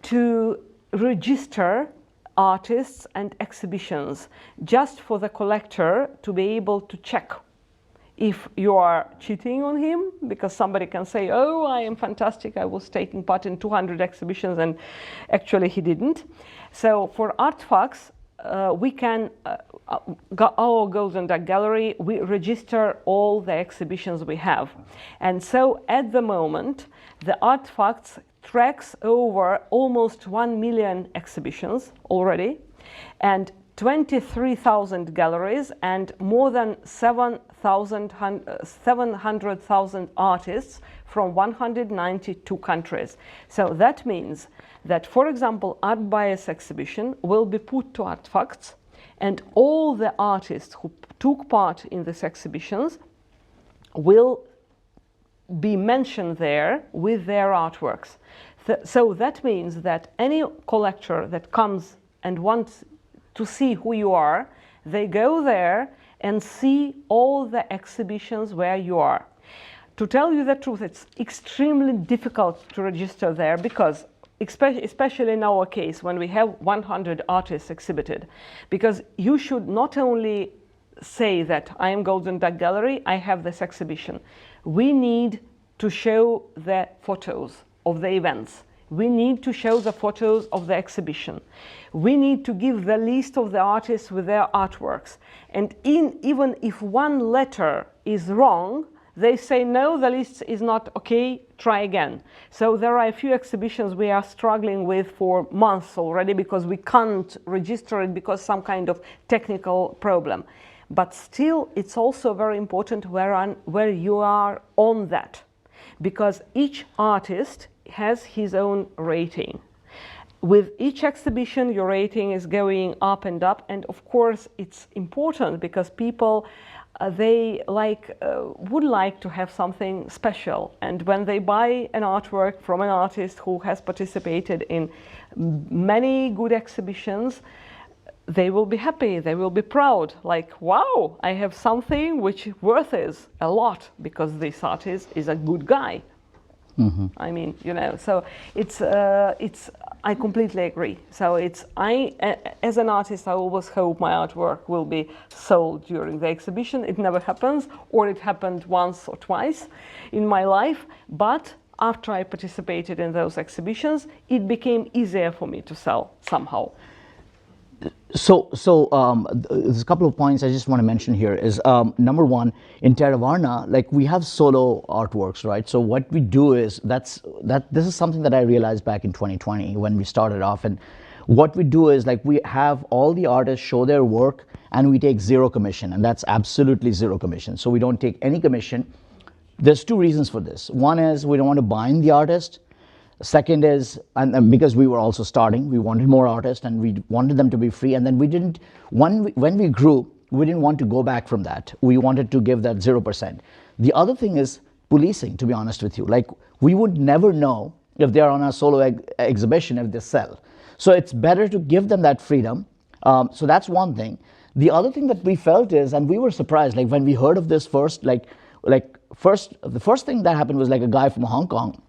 to register artists and exhibitions, just for the collector to be able to check if you are cheating on him, because somebody can say, oh, I am fantastic, I was taking part in 200 exhibitions, and actually he didn't. So for ArtFacts, we can, our Golden Duck Gallery, we register all the exhibitions we have. And so at the moment, the ArtFacts tracks over almost 1 million exhibitions already, and 23,000 galleries, and more than 700,000 artists from 192 countries. So that means that, for example, ArtBIAS exhibition will be put to ArtFacts, and all the artists who took part in these exhibitions will be mentioned there with their artworks. So that means that any collector that comes and wants to see who you are, they go there and see all the exhibitions where you are. To tell you the truth, it's extremely difficult to register there, because especially in our case, when we have 100 artists exhibited, because you should not only say that I am Golden Duck Gallery, I have this exhibition. We need to show the photos of the events. We need to show the photos of the exhibition. We need to give the list of the artists with their artworks. And even if one letter is wrong, they say, no, the list is not okay, try again. So there are a few exhibitions we are struggling with for months already, because we can't register it because some kind of technical problem. But still, it's also very important where you are on that, because each artist has his own rating. With each exhibition, your rating is going up and up, and of course it's important because people they would like to have something special, and when they buy an artwork from an artist who has participated in many good exhibitions, they will be happy, they will be proud, like, wow, I have something which worth is a lot because this artist is a good guy. Mm-hmm. I mean, you know, so I completely agree. So as an artist, I always hope my artwork will be sold during the exhibition. It never happens, or it happened once or twice in my life. But after I participated in those exhibitions, it became easier for me to sell somehow. So there's a couple of points I just want to mention here is, number one, in Terravarna, like, we have solo artworks, right? So what we do is, this is something that I realized back in 2020 when we started off. And what we do is, like, we have all the artists show their work and we take zero commission, and that's absolutely zero commission. So we don't take any commission. There's two reasons for this. One is we don't want to bind the artist. Second is, and because we were also starting, we wanted more artists and we wanted them to be free. And then when we grew, we didn't want to go back from that. We wanted to give that 0%. The other thing is policing, to be honest with you. Like, we would never know if they're on a solo exhibition if they sell. So it's better to give them that freedom. So that's one thing. The other thing that we felt is, and we were surprised, like, when we heard of this first, the first thing that happened was, like, a guy from Hong Kong.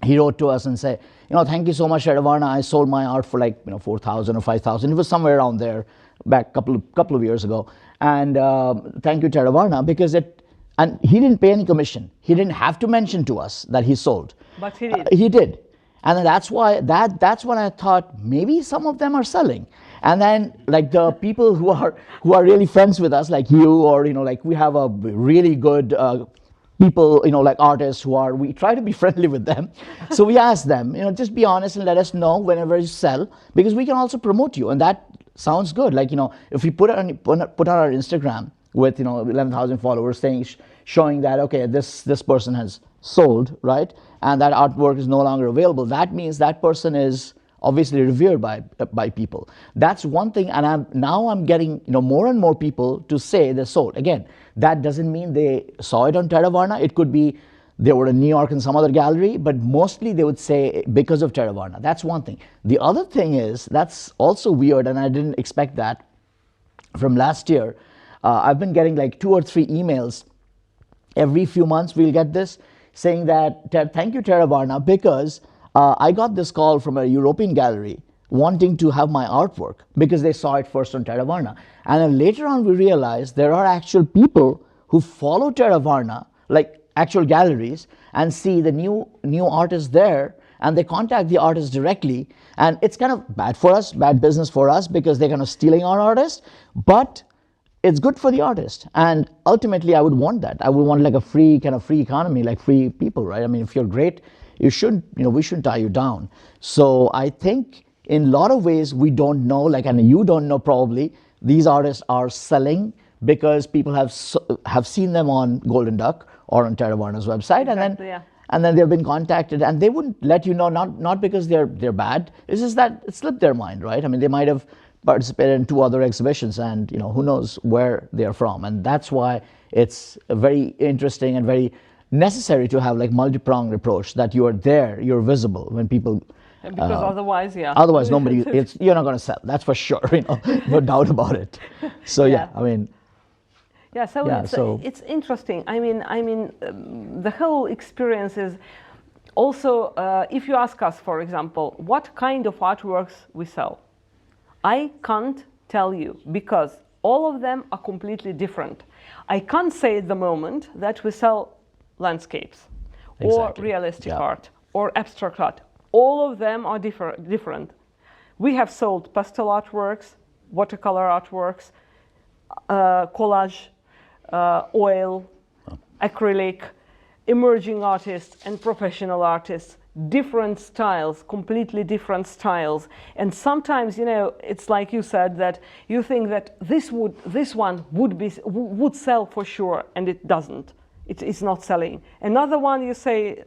He wrote to us and said, thank you so much, Terravarna. I sold my art for 4,000 or 5,000. It was somewhere around there back couple of years ago. And thank you, Terravarna, because and he didn't pay any commission. He didn't have to mention to us that he sold. But he did. He did. And that's why, that's when I thought maybe some of them are selling. And then, like, the people who are really friends with us, like you, or, like, we have a really good people, like artists we try to be friendly with them. So we ask them, just be honest and let us know whenever you sell, because we can also promote you. And that sounds good. Like, if we put on our Instagram, with 11,000 followers showing that, okay, this person has sold, right, and that artwork is no longer available, that means that person is obviously revered by people. That's one thing, and now I'm getting more and more people to say they sold. Again, that doesn't mean they saw it on Theravada. It could be they were in New York in some other gallery, but mostly they would say because of Theravada. That's one thing. The other thing is, that's also weird, and I didn't expect that from last year. I've been getting like 2 or 3 emails every few months. We'll get this saying that thank you Theravada, because I got this call from a European gallery wanting to have my artwork because they saw it first on Theravada. And then later on we realized there are actual people who follow Theravada, like actual galleries, and see the new artist there, and they contact the artist directly. And it's kind of bad for us, bad business for us, because they're kind of stealing our artist, but it's good for the artist. And ultimately I would want that. I would want like a free economy, like free people, right? I mean, if you're great, we shouldn't tie you down. So I think in a lot of ways we don't know, and you don't know probably, these artists are selling because people have seen them on Golden Duck or on Theravada's website. Exactly, and then they've been contacted, and they wouldn't let you know, not because they're bad, it's just that it slipped their mind, right? I mean, they might have participated in 2 other exhibitions, and who knows where they're from. And that's why it's very interesting and very necessary to have like multi-pronged approach, that you are there, you're visible when people, because otherwise nobody, you're not going to sell, that's for sure, no doubt about it. So I mean, it's interesting. I mean, the whole experience is also, if you ask us, for example, what kind of artworks we sell, I can't tell you, because all of them are completely different. I can't say at the moment that we sell landscapes or realistic art or abstract art. All of them are different. We have sold pastel artworks, watercolor artworks, collage, oil, acrylic, emerging artists and professional artists, different styles, completely different styles. And sometimes, it's like you said, that you think that this one would sell for sure, and it doesn't. It's not selling. Another one, you say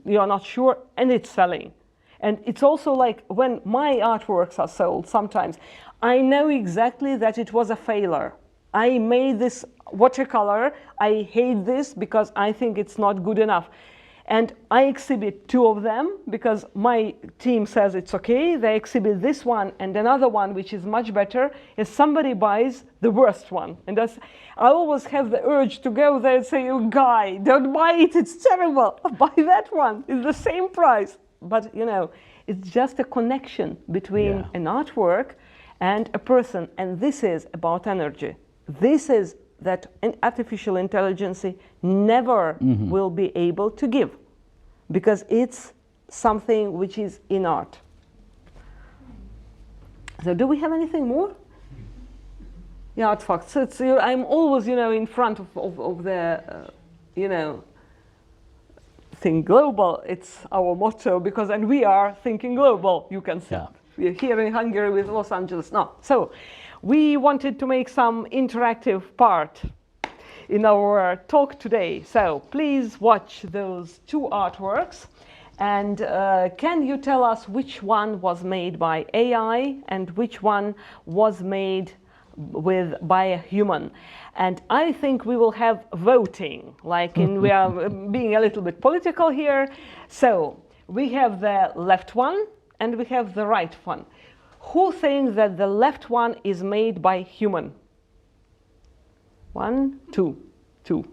you're not sure, and it's selling. And it's also like when my artworks are sold, sometimes I know exactly that it was a failure. I made this watercolor, I hate this because I think it's not good enough. And I exhibit 2 of them because my team says it's okay. They exhibit this one and another one, which is much better, and somebody buys the worst one. And I always have the urge to go there and say, "Oh, guy, don't buy it, it's terrible. Buy that one, it's the same price." But it's just a connection between an artwork and a person. And this is about energy. This is that an artificial intelligence never will be able to give, because it's something which is in art. So do we have anything more? Yeah, art facts. So I'm always, in front of the, think global. It's our motto, and we are thinking global. You can see we're here in Hungary with Los Angeles. No, so we wanted to make some interactive part in our talk today. So please watch those 2 artworks, and can you tell us which one was made by AI and which one was made by a human? And I think we will have voting, we are being a little bit political here. So we have the left one and we have the right one. Who thinks that the left one is made by human? 1, 2, 2.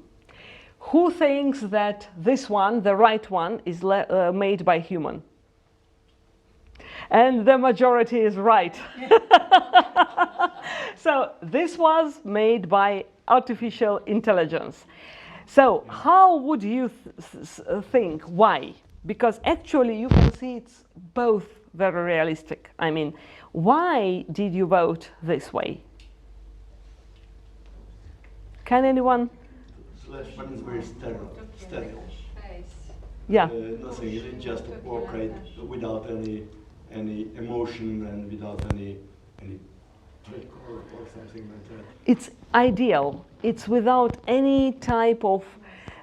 Who thinks that this one, the right one, is made by human? And the majority is right. So this was made by artificial intelligence. So how would you think? Why? Because actually you can see it's both very realistic. I mean, why did you vote this way? Can anyone? Slash one is very sterile. Yeah. Nothing. It's just a portrait without any emotion and without any trick or something like that. It's ideal. It's without any type of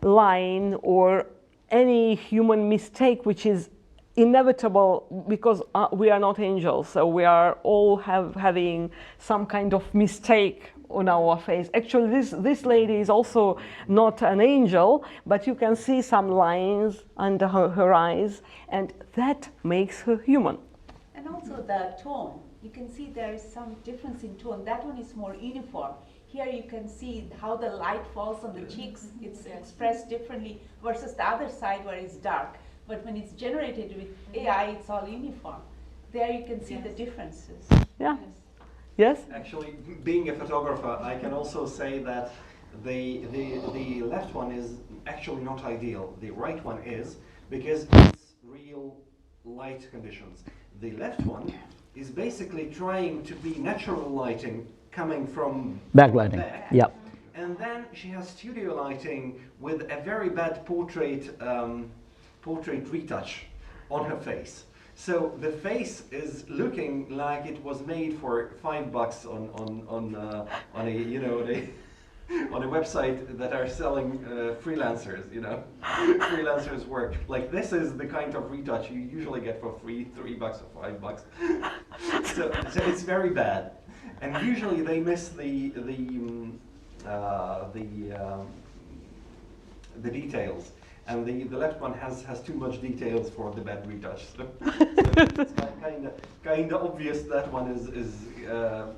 line or any human mistake, which is inevitable because we are not angels. So we are all having some kind of mistake on our face. Actually, this lady is also not an angel, but you can see some lines under her eyes, and that makes her human. And also the tone. You can see there is some difference in tone. That one is more uniform. Here you can see how the light falls on the cheeks. It's expressed differently versus the other side where it's dark. But when it's generated with AI, it's all uniform. There you can see the differences. Yeah. Yes? Actually, being a photographer, I can also say that the left one is actually not ideal. The right one is, because it's real light conditions. The left one is basically trying to be natural lighting coming from Backlighting. back. Yep. And then she has studio lighting with a very bad portrait retouch on her face. So the face is looking like it was made for $5 on a on a website that are selling freelancers, freelancers work. Like this is the kind of retouch you usually get for $3 or $5. So it's very bad, and usually they miss the details. And the left one has too much details for the bad retouch. So it's kind of obvious that one is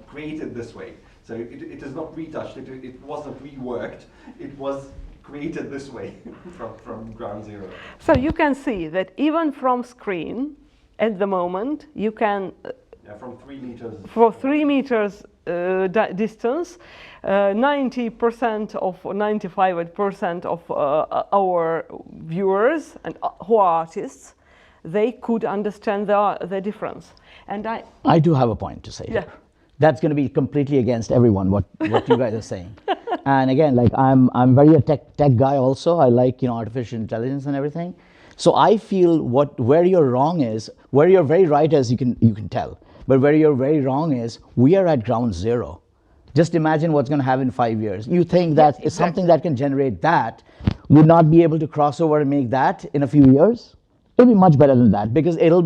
created this way. So it is not retouched. It wasn't reworked. It was created this way from ground zero. So you can see that even from screen, at the moment, you can From 3 meters. for 3 meters distance, 90% of 95% of our viewers and who are artists, they could understand the difference. And I do have a point to say. Yeah. Here. That's going to be completely against everyone what you guys are saying. And again, like I'm very a tech guy also. I like artificial intelligence and everything. So I feel where you're wrong is, where you're very right as you can tell. But where you're very wrong is, we are at ground zero. Just imagine what's going to happen in 5 years. You think that exactly. something that can generate that would not be able to cross over and make that in a few years? It'll be much better than that, because it'll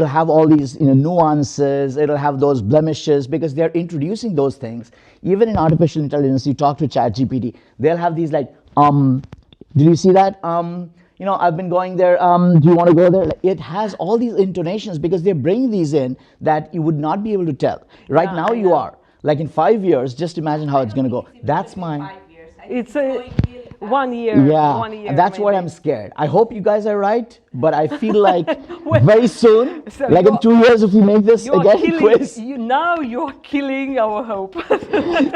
have all these nuances, it'll have those blemishes, because they're introducing those things. Even in artificial intelligence, you talk to ChatGPT, they'll have these like, did you see that? I've been going there, do you want to go there? It has all these intonations because they're bringing these in that you would not be able to tell. Right now you are. Like in 5 years, just imagine how it's going to go. That's my... It's a 1 year. Yeah, 1 year that's what maybe. I'm scared. I hope you guys are right, but I feel like very soon, So like in 2 years, if we make this again quiz. Now you're killing our hope.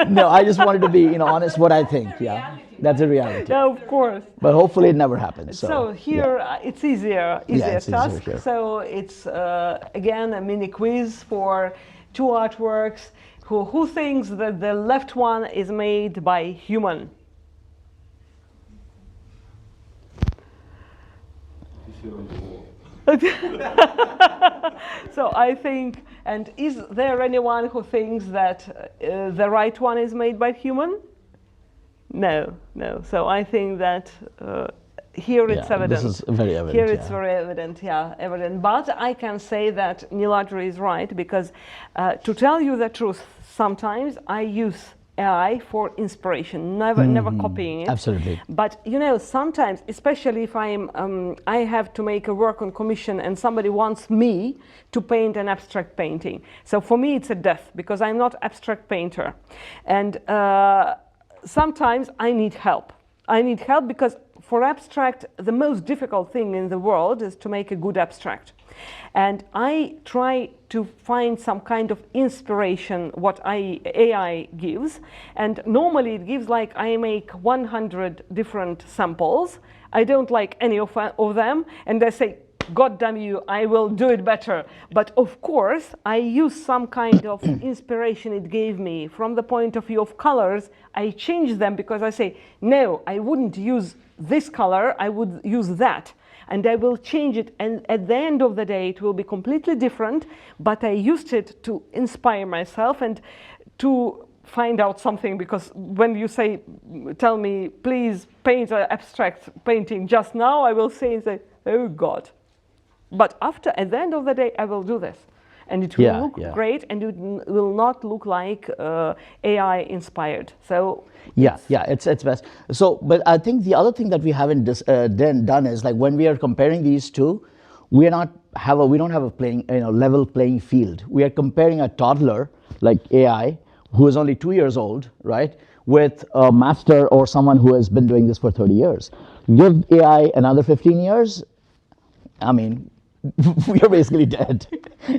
No, I just wanted to be honest what I think. Yeah, that's a reality. No, of course. But hopefully it never happens. So here it's easier it's easier task. here. So it's again a mini quiz for 2 artworks. Who thinks that the left one is made by human? So I think, and is there anyone who thinks that the right one is made by human? No. So I think that here it's evident. This is very evident. Here it's very evident. But I can say that Niladri is right, because to tell you the truth, sometimes I use AI for inspiration, never copying it. Absolutely. But sometimes, especially if I have to make a work on commission and somebody wants me to paint an abstract painting. So for me it's a death, because I'm not abstract painter. And sometimes I need help. Because for abstract, the most difficult thing in the world is to make a good abstract. And I try to find some kind of inspiration what AI gives. And normally it gives like I make 100 different samples. I don't like any of them. And I say, God damn you, I will do it better. But of course, I use some kind of inspiration it gave me from the point of view of colors. I change them because I say, no, I wouldn't use this color, I would use that. And I will change it, and at the end of the day it will be completely different, but I used it to inspire myself and to find out something, because when you say, tell me, please paint an abstract painting just now, I will say, oh God. But at the end of the day, I will do this. And it will look great, and it will not look like AI inspired. So it's best. So, but I think the other thing that we haven't done is, like, when we are comparing these two, we don't have a level playing field. We are comparing a toddler like AI, who is only 2 years old, right, with a master or someone who has been doing this for 30 years. Give AI another 15 years, I mean, we are basically dead.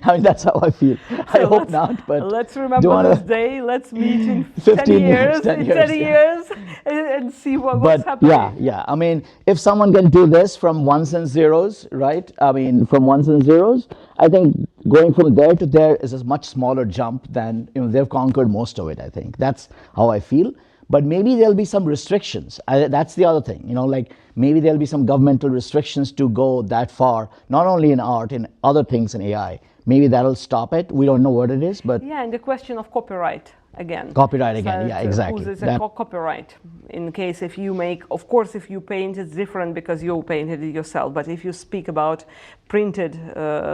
I mean, that's how I feel. So I hope not, but let's remember this day. Let's meet in 10 years, and see what's happening. Yeah. I mean, if someone can do this from ones and zeros, right? I mean, from ones and zeros, I think going from there to there is a much smaller jump than, they've conquered most of it, I think. That's how I feel. But maybe there'll be some restrictions. That's the other thing, like maybe there'll be some governmental restrictions to go that far, not only in art, in other things in AI. Maybe that'll stop it. We don't know what it is, but yeah, and the question of copyright again. Yeah, exactly. Who's a copyright? In case if you make, of course, if you paint, it's different because you painted it yourself. But if you speak about printed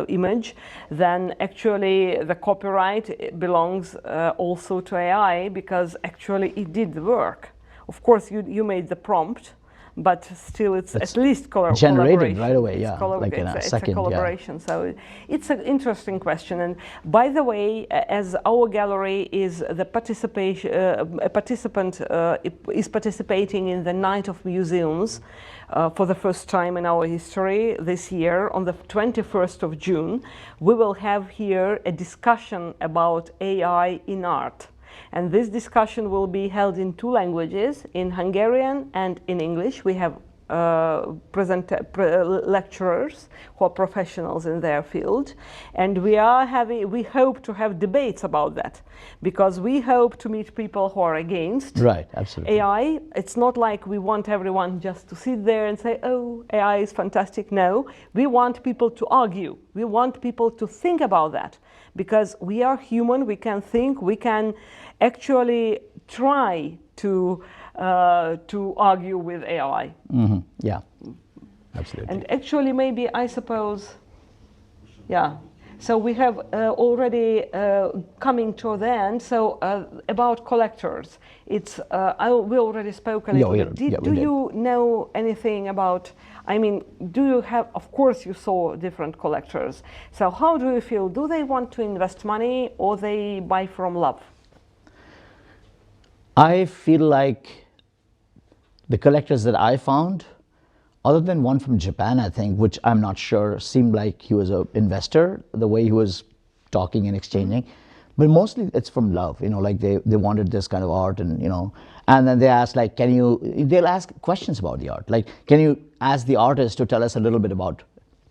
image, then actually the copyright belongs also to AI, because actually it did the work. Of course, you made the prompt, but still it's at least generated right away. Like in a second. It's a collaboration. So it's an interesting question. And by the way, as our gallery is the a participant is participating in the Night of Museums for the first time in our history this year, on the 21st of June, we will have here a discussion about AI in art. And this discussion will be held in 2 languages, in Hungarian and in English. We have lecturers who are professionals in their field, and we hope to have debates about that, because we hope to meet people who are against AI. It's not like we want everyone just to sit there and say, oh, AI is fantastic. No, we want people to argue. We want people to think about that, because we are human, we can think, we can actually try to argue with AI. Mm-hmm. Yeah, absolutely. And actually, maybe, I suppose, so we have already coming to the end. So about collectors, it's we already spoke a little bit. Do you know anything about? I mean, do you have? Of course, you saw different collectors. So how do you feel? Do they want to invest money, or they buy from love? I feel like the collectors that I found, other than one from Japan, I think, which I'm not sure, seemed like he was an investor, the way he was talking and exchanging, but mostly it's from love, like they wanted this kind of art, and and then they ask, like, they'll ask questions about the art, like, can you ask the artist to tell us a little bit about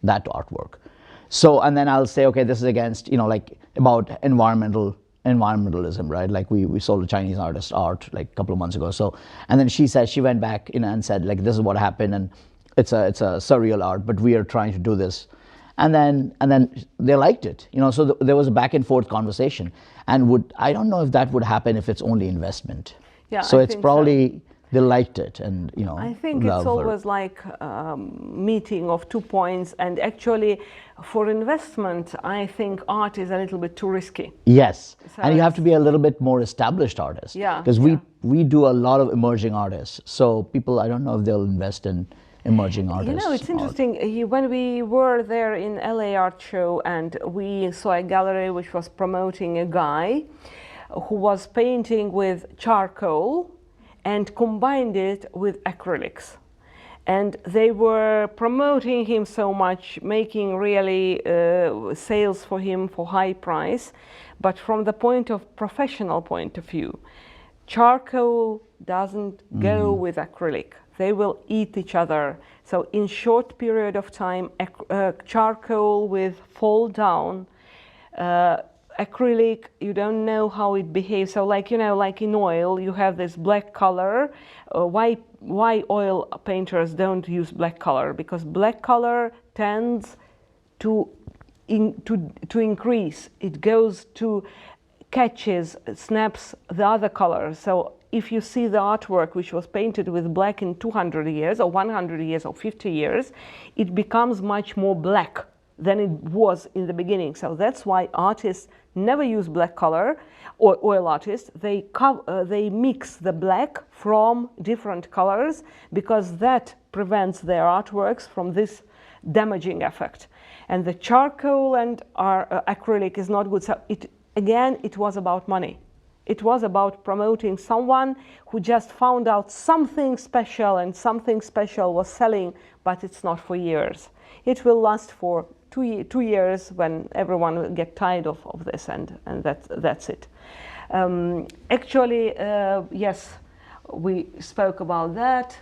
that artwork? So, and then I'll say, okay, this is against, like, about environmentalism, right? Like we sold a Chinese artist art like a couple of months ago. So, and then she went back and said, like, this is what happened, and it's a surreal art, but we are trying to do this. And then they liked it, so there was a back and forth conversation. And I don't know if that would happen if it's only investment. Yeah. So it's probably they liked it, and I think it's always like meeting of 2 points, and actually for investment, I think art is a little bit too risky. Yes, so and you have to be a little bit more established artist. Yeah, because we do a lot of emerging artists, so people, I don't know if they'll invest in emerging artists. It's interesting. When we were there in LA Art Show, and we saw a gallery which was promoting a guy who was painting with charcoal and combined it with acrylics. And they were promoting him so much, making really sales for him for high price. But from the professional point of view, charcoal doesn't go with acrylic. They will eat each other. So in short period of time, charcoal will fall down. Acrylic, you don't know how it behaves. So like in oil, you have this black color. Why oil painters don't use black color? Because black color tends to increase. It goes to catches, snaps the other colors. So if you see the artwork which was painted with black in 200 years or 100 years or 50 years, it becomes much more black than it was in the beginning. So that's why artists never use black color, or oil artists. They mix the black from different colors because that prevents their artworks from this damaging effect. And the charcoal and acrylic is not good. So it was about money. It was about promoting someone who just found out something special, and something special was selling, but it's not for years. It will last for 2 years when everyone will get tired of this, and that's it. Actually, yes, we spoke about that.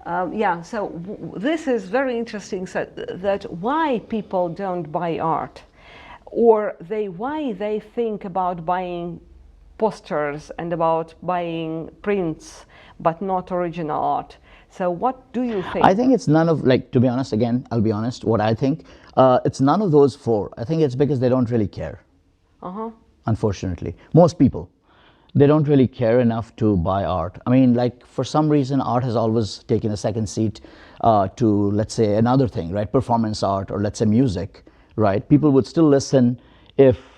Yeah, so this is very interesting, so that why people don't buy art, or why they think about buying posters and about buying prints, but not original art. So what do you think? I think it's none of, like, to be honest, again, I'll be honest, what I think, it's none of those four. I think it's because they don't really care. Unfortunately, most people, they don't really care enough to buy art. I mean, like, for some reason, art has always taken a second seat to, let's say, another thing, right? Performance art, or let's say music, right? People would still listen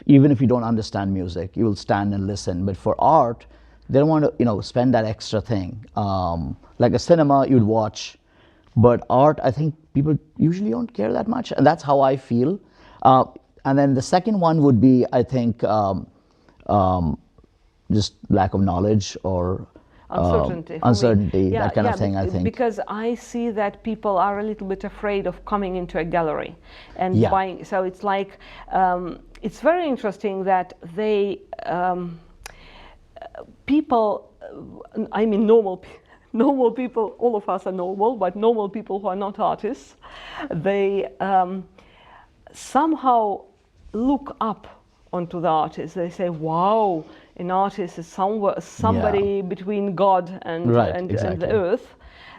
even if you don't understand music, you will stand and listen. But for art, they don't want to, spend that extra thing. Like a cinema, you'd watch, but art, I think people usually don't care that much, and that's how I feel. And then the second one would be, I think, just lack of knowledge or uncertainty, that kind of thing, I think. Because I see that people are a little bit afraid of coming into a gallery and buying. So it's like, it's very interesting that people, I mean normal people, all of us are normal, but normal people who are not artists, they somehow look up onto the artist. They say, wow, an artist is somebody between God and the earth.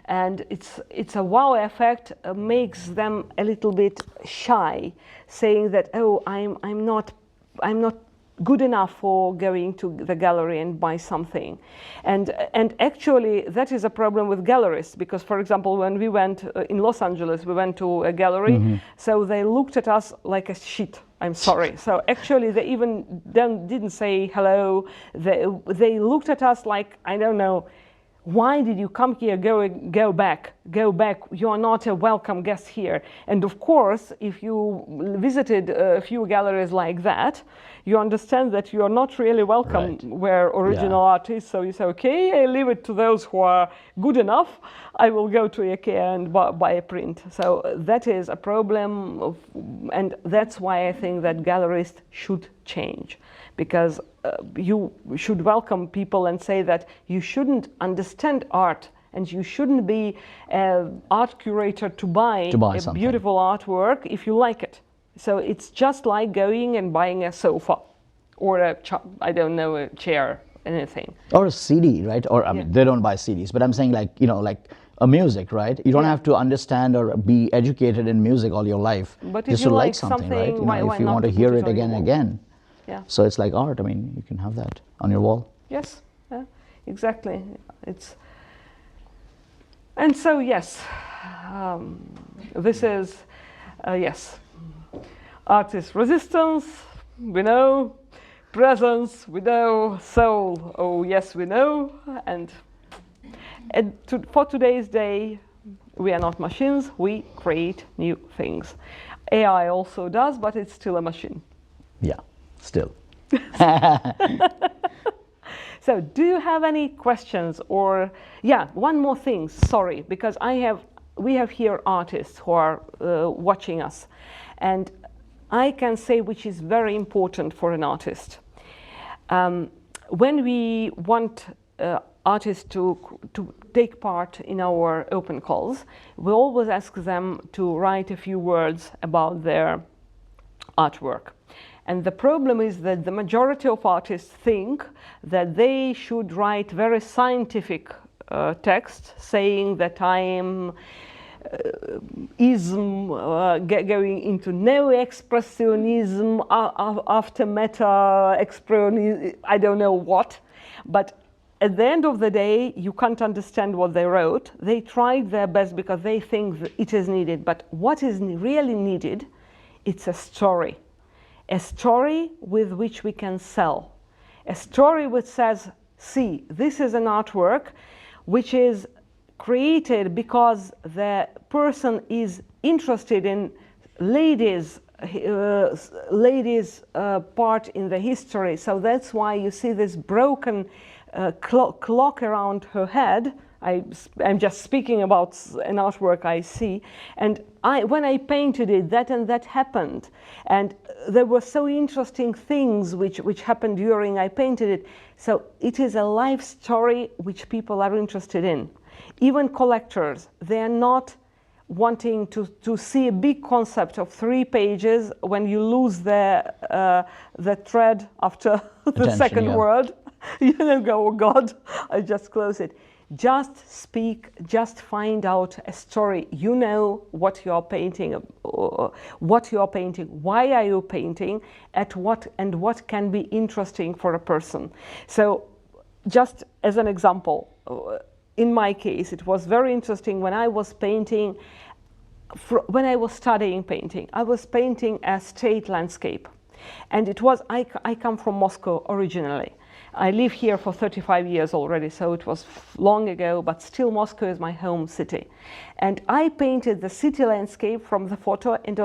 And it's a wow effect, makes them a little bit shy, saying that, oh, I'm not good enough for going to the gallery and buy something. And actually that is a problem with gallerists, because, for example, when we went in Los Angeles, we went to a gallery, so they looked at us like a shit. I'm sorry. So actually they even didn't say hello. They looked at us like, I don't know, why did you come here? Go back. You are not a welcome guest here. And of course, if you visited a few galleries like that, you understand that you are not really welcome where original art is. So you say, okay, I leave it to those who are good enough. I will go to IKEA and buy a print. So that is a problem, and that's why I think that gallerists should change. Because you should welcome people and say that you shouldn't understand art, and you shouldn't be an art curator to buy a beautiful artwork if you like it. So it's just like going and buying a sofa or a chair, anything. Or a CD, right? Or I mean, they don't buy CDs, but I'm saying, like, like a music, right? You don't have to understand or be educated in music all your life. But just if you to like something, right? why if you not want to hear it again and again. Yeah. So it's like art. I mean, you can have that on your wall. Yes, exactly. And so yes, this is yes, artist resistance. We know, presence. We know, soul. Oh yes, we know. And for today's day, we are not machines. We create new things. AI also does, but it's still a machine. Yeah. Still. So do you have any questions? Or one more thing, sorry, because we have here artists who are watching us, and I can say which is very important for an artist. When we want artists to take part in our open calls, we always ask them to write a few words about their artwork. And the problem is that the majority of artists think that they should write very scientific text saying that I am ism, going into neo-expressionism, after meta-expressionism, I don't know what. But at the end of the day, you can't understand what they wrote. They tried their best because they think that it is needed. But what is really needed, it's a story. A story with which we can sell. A story which says, see, this is an artwork which is created because the person is interested in ladies' part in the history. So that's why you see this broken clock around her head. I'm just speaking about an artwork I see. And when I painted it, that and that happened. And there were so interesting things which happened during I painted it. So it is a life story which people are interested in. Even collectors, they are not wanting to see a big concept of 3 pages when you lose the thread after the second word. You don't go, oh God, I just close it. Just speak, just find out a story. You know what you are painting, why are you painting, and what can be interesting for a person. So just as an example, in my case, it was very interesting when I was painting, when I was studying painting, I was painting a state landscape. And it was, I come from Moscow originally. I live here for 35 years already, so it was long ago, but still Moscow is my home city. And I painted the city landscape from the photo, and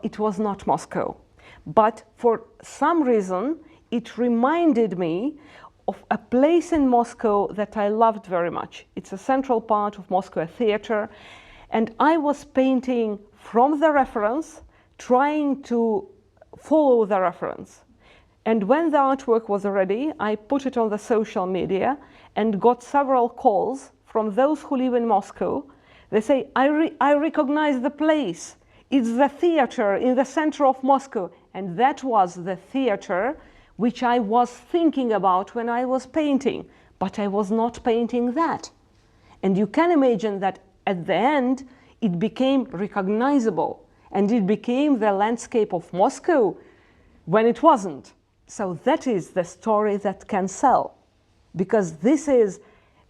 it was not Moscow. But for some reason, it reminded me of a place in Moscow that I loved very much. It's a central part of Moscow, a theater. And I was painting from the reference, trying to follow the reference. And when the artwork was ready, I put it on the social media and got several calls from those who live in Moscow. They say, I recognize the place. It's the theater in the center of Moscow. And that was the theater which I was thinking about when I was painting. But I was not painting that. And you can imagine that at the end, it became recognizable. And it became the landscape of Moscow when it wasn't. So that is the story that can sell, because this is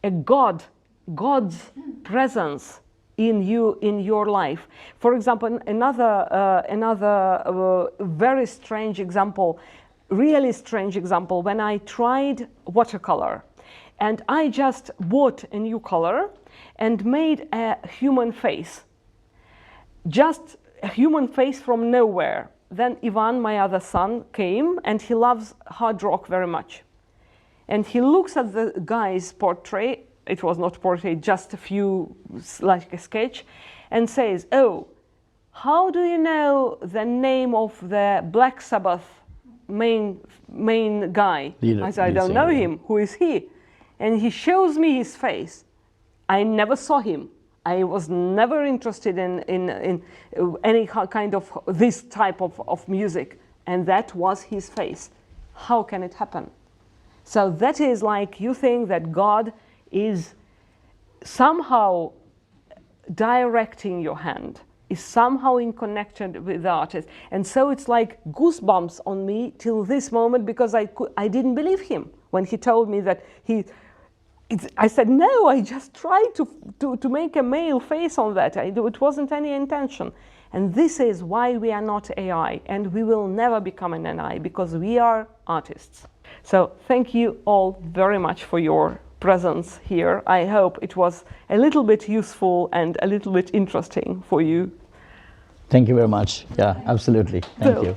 a God's presence in you, in your life. For example, another very strange example, really strange example, when I tried watercolor, and I just bought a new color and made a human face, just a human face from nowhere. Then Ivan, my other son, came, and he loves hard rock very much. And he looks at the guy's portrait, it was not portrait, just a few, like a sketch, and says, oh, how do you know the name of the Black Sabbath main guy? I said, I don't know him, who is he? And he shows me his face. I never saw him. I was never interested in any kind of this type of music, and that was his face. How can it happen? So that is like you think that God is somehow directing your hand, is somehow in connection with the artist. And so it's like goosebumps on me till this moment, because I didn't believe him when he told me that I said, no, I just tried to make a male face on that. It wasn't any intention. And this is why we are not AI, and we will never become an AI, because we are artists. So thank you all very much for your presence here. I hope it was a little bit useful and a little bit interesting for you. Thank you very much. Yeah, absolutely. Thank you.